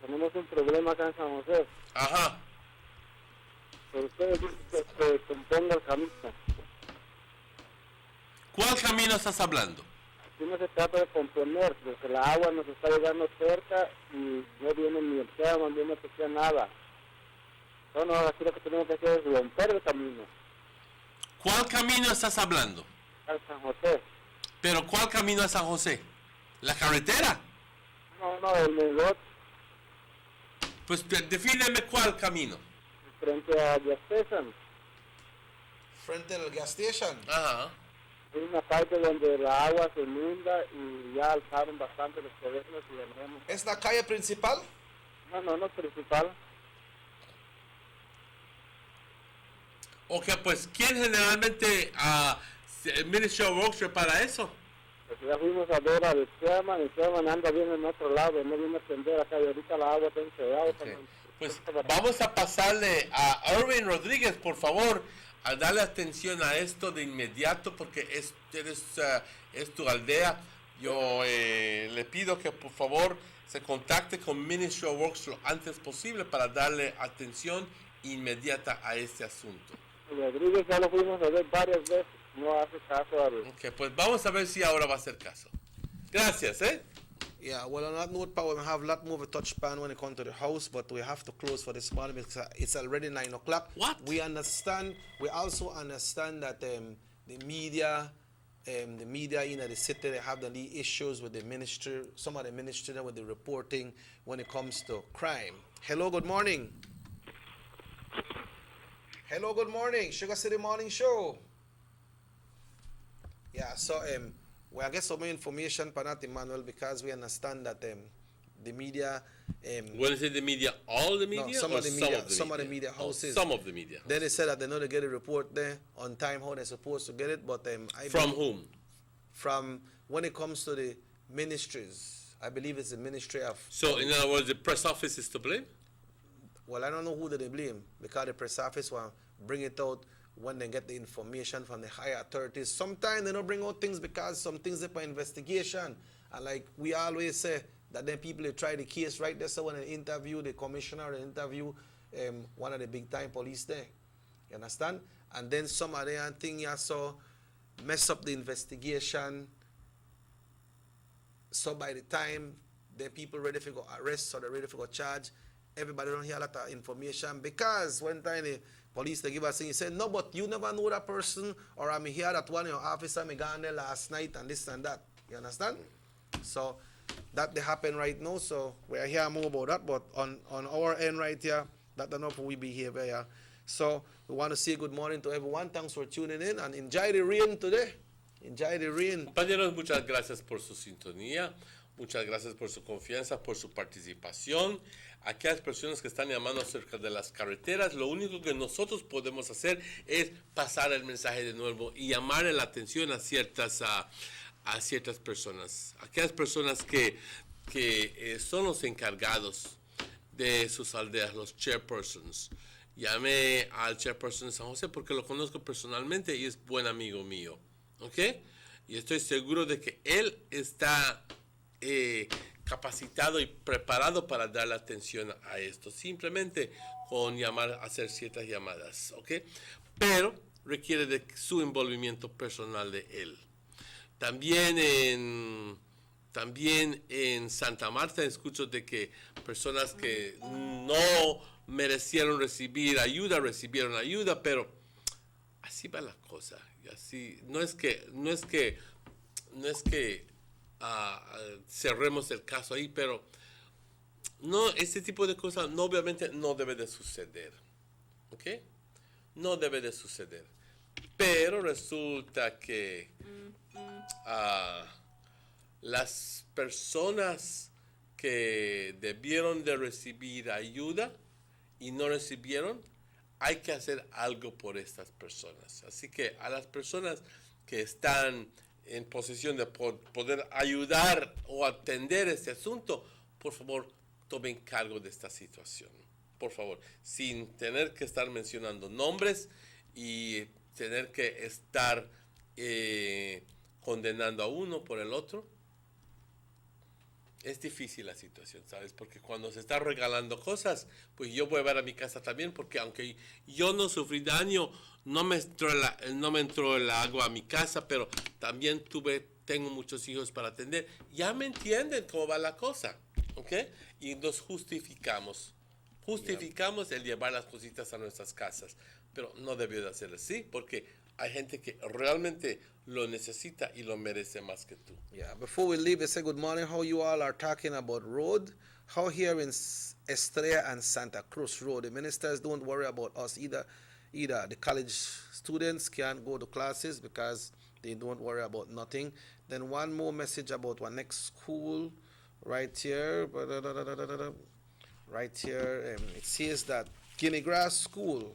Tenemos un problema acá en San José. Ajá. Pero ustedes dicen que se componga el camino. ¿Cuál camino estás hablando? Aquí no se trata de componer, porque la agua nos está llegando cerca y no viene ni el tema, ni no se nada. No, aquí lo que tenemos que hacer es romper el camino. ¿Cuál camino estás hablando? Al San José. ¿Pero cuál camino a San José? ¿La carretera? No, el negocio. Pues defíneme cuál camino. Frente a Gas Station. Frente al gas station. Ajá. Hay una parte donde la agua se inunda y ya alzaron bastante los terrenos y tenemos. ¿Es la calle principal? No es principal. Ok, pues ¿quién generalmente Ministry of Works para eso? Pues ya fuimos a ver al chairman, el chairman anda bien en otro lado, no viene a atender acá y ahorita la agua está encerrada. Okay. Pues vamos a pasarle a Irwin Rodríguez, por favor, a darle atención a esto de inmediato porque es tu aldea. Yo le pido que por favor se contacte con Ministry of Works lo antes posible para darle atención inmediata a este asunto. Rodríguez ya lo fuimos a ver varias veces, no hace caso a ver. Ok, pues vamos a ver si ahora va a hacer caso. Gracias, Yeah, well, on that note, Paul, we have a lot more of a touch pan when it comes to the house, but we have to close for this morning because it's already 9 o'clock. What? We also understand that the media, in the city, they have the issues with the ministry, some of the ministry with the reporting when it comes to crime. Hello, good morning. Hello, good morning. Sugar City Morning Show. Yeah, so we get some more information for that, Emmanuel, because we understand that the media. When you say the media, all the media? No, some of the media houses. Some of the media. Then they said that they know they get a report there on time how they're supposed to get it, but from whom? From when it comes to the ministries. I believe it's the ministry of. So, in other words, the press office is to blame? Well, I don't know who they blame because the press office will bring it out when they get the information from the higher authorities. Sometimes they don't bring out things because some things are for investigation. And like we always say, that then people they try the case right there. So when they interview the commissioner, they interview one of the big time police there. You understand? And then some of the things also mess up the investigation. So by the time the people ready for go arrest or they're ready for go charge, everybody don't hear a lot of information because one time the police they give us thing, he said, no, but you never know that person, or I'm here that one in your office, I'm gone there last night and this and that. You understand? So that they happen right now, so we're here more about that, but on our end right here, that's enough we behavior here. So we want to say good morning to everyone. Thanks for tuning in and enjoy the rain today. Enjoy the rain. Compañeros, muchas gracias por su sintonía. Muchas gracias por su confianza, por su participación. Aquellas personas que están llamando acerca de las carreteras, lo único que nosotros podemos hacer es pasar el mensaje de nuevo y llamar la atención a ciertas personas. Aquellas personas que son los encargados de sus aldeas, los chairpersons. Llamé al chairperson de San José porque lo conozco personalmente y es buen amigo mío. ¿ok? Y estoy seguro de que él está capacitado y preparado para darle atención a esto, simplemente con hacer ciertas llamadas, ¿ok? Pero requiere de su envolvimiento personal de él. También en Santa Marta escucho de que personas que no merecieron recibir ayuda, recibieron ayuda, pero así va la cosa. Y así, no es que cerremos el caso ahí, pero no, este tipo de cosas obviamente no debe de suceder, ¿ok? No debe de suceder. Pero resulta que las personas que debieron de recibir ayuda y no recibieron, hay que hacer algo por estas personas. Así que a las personas que están en posición de poder ayudar o atender este asunto, por favor, tomen cargo de esta situación. Por favor, sin tener que estar mencionando nombres y tener que estar condenando a uno por el otro. Es difícil la situación, ¿sabes? Porque cuando se está regalando cosas, pues yo voy a ver a mi casa también, porque aunque yo no sufrí daño, no me entró el agua a mi casa, pero también tengo muchos hijos para atender. Ya me entienden cómo va la cosa, ¿ok? Y nos justificamos el llevar las cositas a nuestras casas, pero no debió de hacer así, porque hay gente que realmente lo necesita y lo merece más que tú. Yeah, before we leave, let's say good morning. How you all are talking about road? How here in Estrella and Santa Cruz Road, the ministers don't worry about us either. The college students can't go to classes because they don't worry about nothing. Then one more message about our next school right here. Right here, it says that Guinea Grass School.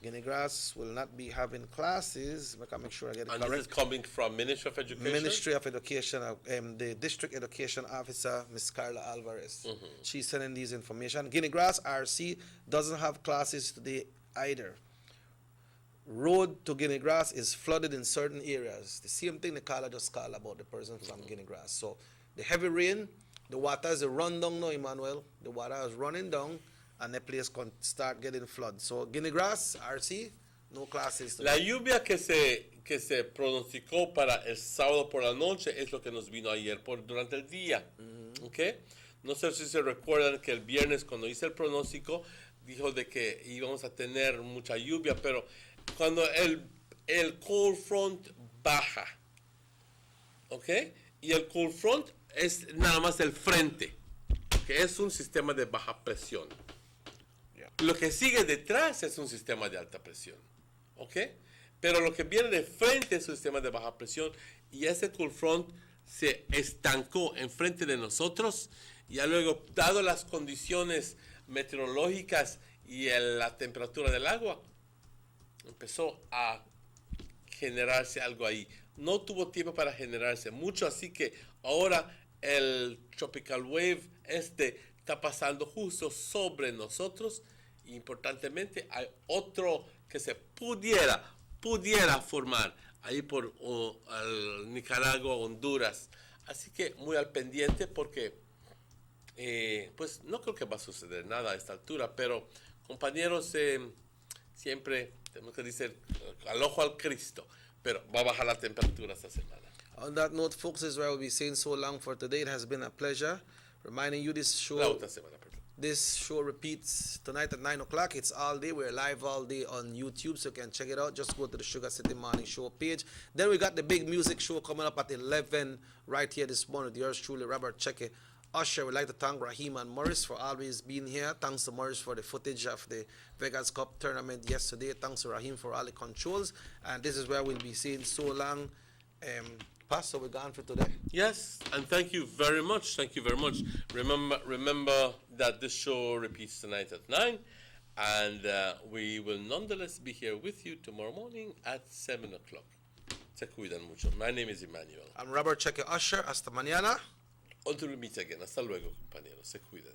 Guinea Grass will not be having classes. I can make sure I get it correct. And this is coming from Ministry of Education? Ministry of Education, the District Education Officer, Ms. Carla Alvarez. Mm-hmm. She's sending these information. Guinea Grass RC doesn't have classes today either. Road to Guinea Grass is flooded in certain areas. The same thing the caller just called about the person from Guinea Grass. So the heavy rain, the water is run down now, Emmanuel. The water is running down, and the place can start getting flood. So Guinea Grass, RC, no classes today. La lluvia que se pronosticó para el sábado por la noche es lo que nos vino ayer durante el día. Mm-hmm. ¿Okay? No sé si se recuerdan que el viernes cuando hice el pronóstico dijo de que íbamos a tener mucha lluvia, pero cuando el cold front baja, ¿ok? Y el cold front es nada más el frente, que es un sistema de baja presión. Yeah. Lo que sigue detrás es un sistema de alta presión, ¿ok? Pero lo que viene de frente es un sistema de baja presión y ese cold front se estancó enfrente de nosotros. Ya luego, dado las condiciones meteorológicas y la temperatura del agua, empezó a generarse algo ahí. No tuvo tiempo para generarse mucho, así que ahora el tropical wave está pasando justo sobre nosotros. Importantemente, hay otro que se pudiera formar ahí por Nicaragua, Honduras. Así que muy al pendiente porque pues no creo que va a suceder nada a esta altura, pero compañeros, siempre tenemos que decir al ojo al Cristo, pero va a bajar la temperatura esta semana. On that note, folks, this is where I will be saying so long for today. It has been a pleasure reminding you this show. La otra semana, perdón. This show repeats tonight at 9 o'clock. It's all day. We're live all day on YouTube, so you can check it out. Just go to the Sugar City Morning Show page. Then we got the big music show coming up at 11 right here this morning. Yours truly, Robert Cheque. Usher, we'd like to thank Raheem and Morris for always being here. Thanks to Morris for the footage of the Vegas Cup tournament yesterday. Thanks to Raheem for all the controls. And this is where we'll be saying so long. Pastor, we're gone for today. Yes, and thank you very much. Thank you very much. Remember that this show repeats tonight at 9. And we will nonetheless be here with you tomorrow morning at 7 o'clock. Se cuidan mucho. My name is Emmanuel. I'm Robert Cheque Usher. Hasta mañana. Until we meet again. Hasta luego, compañeros. Se cuidan.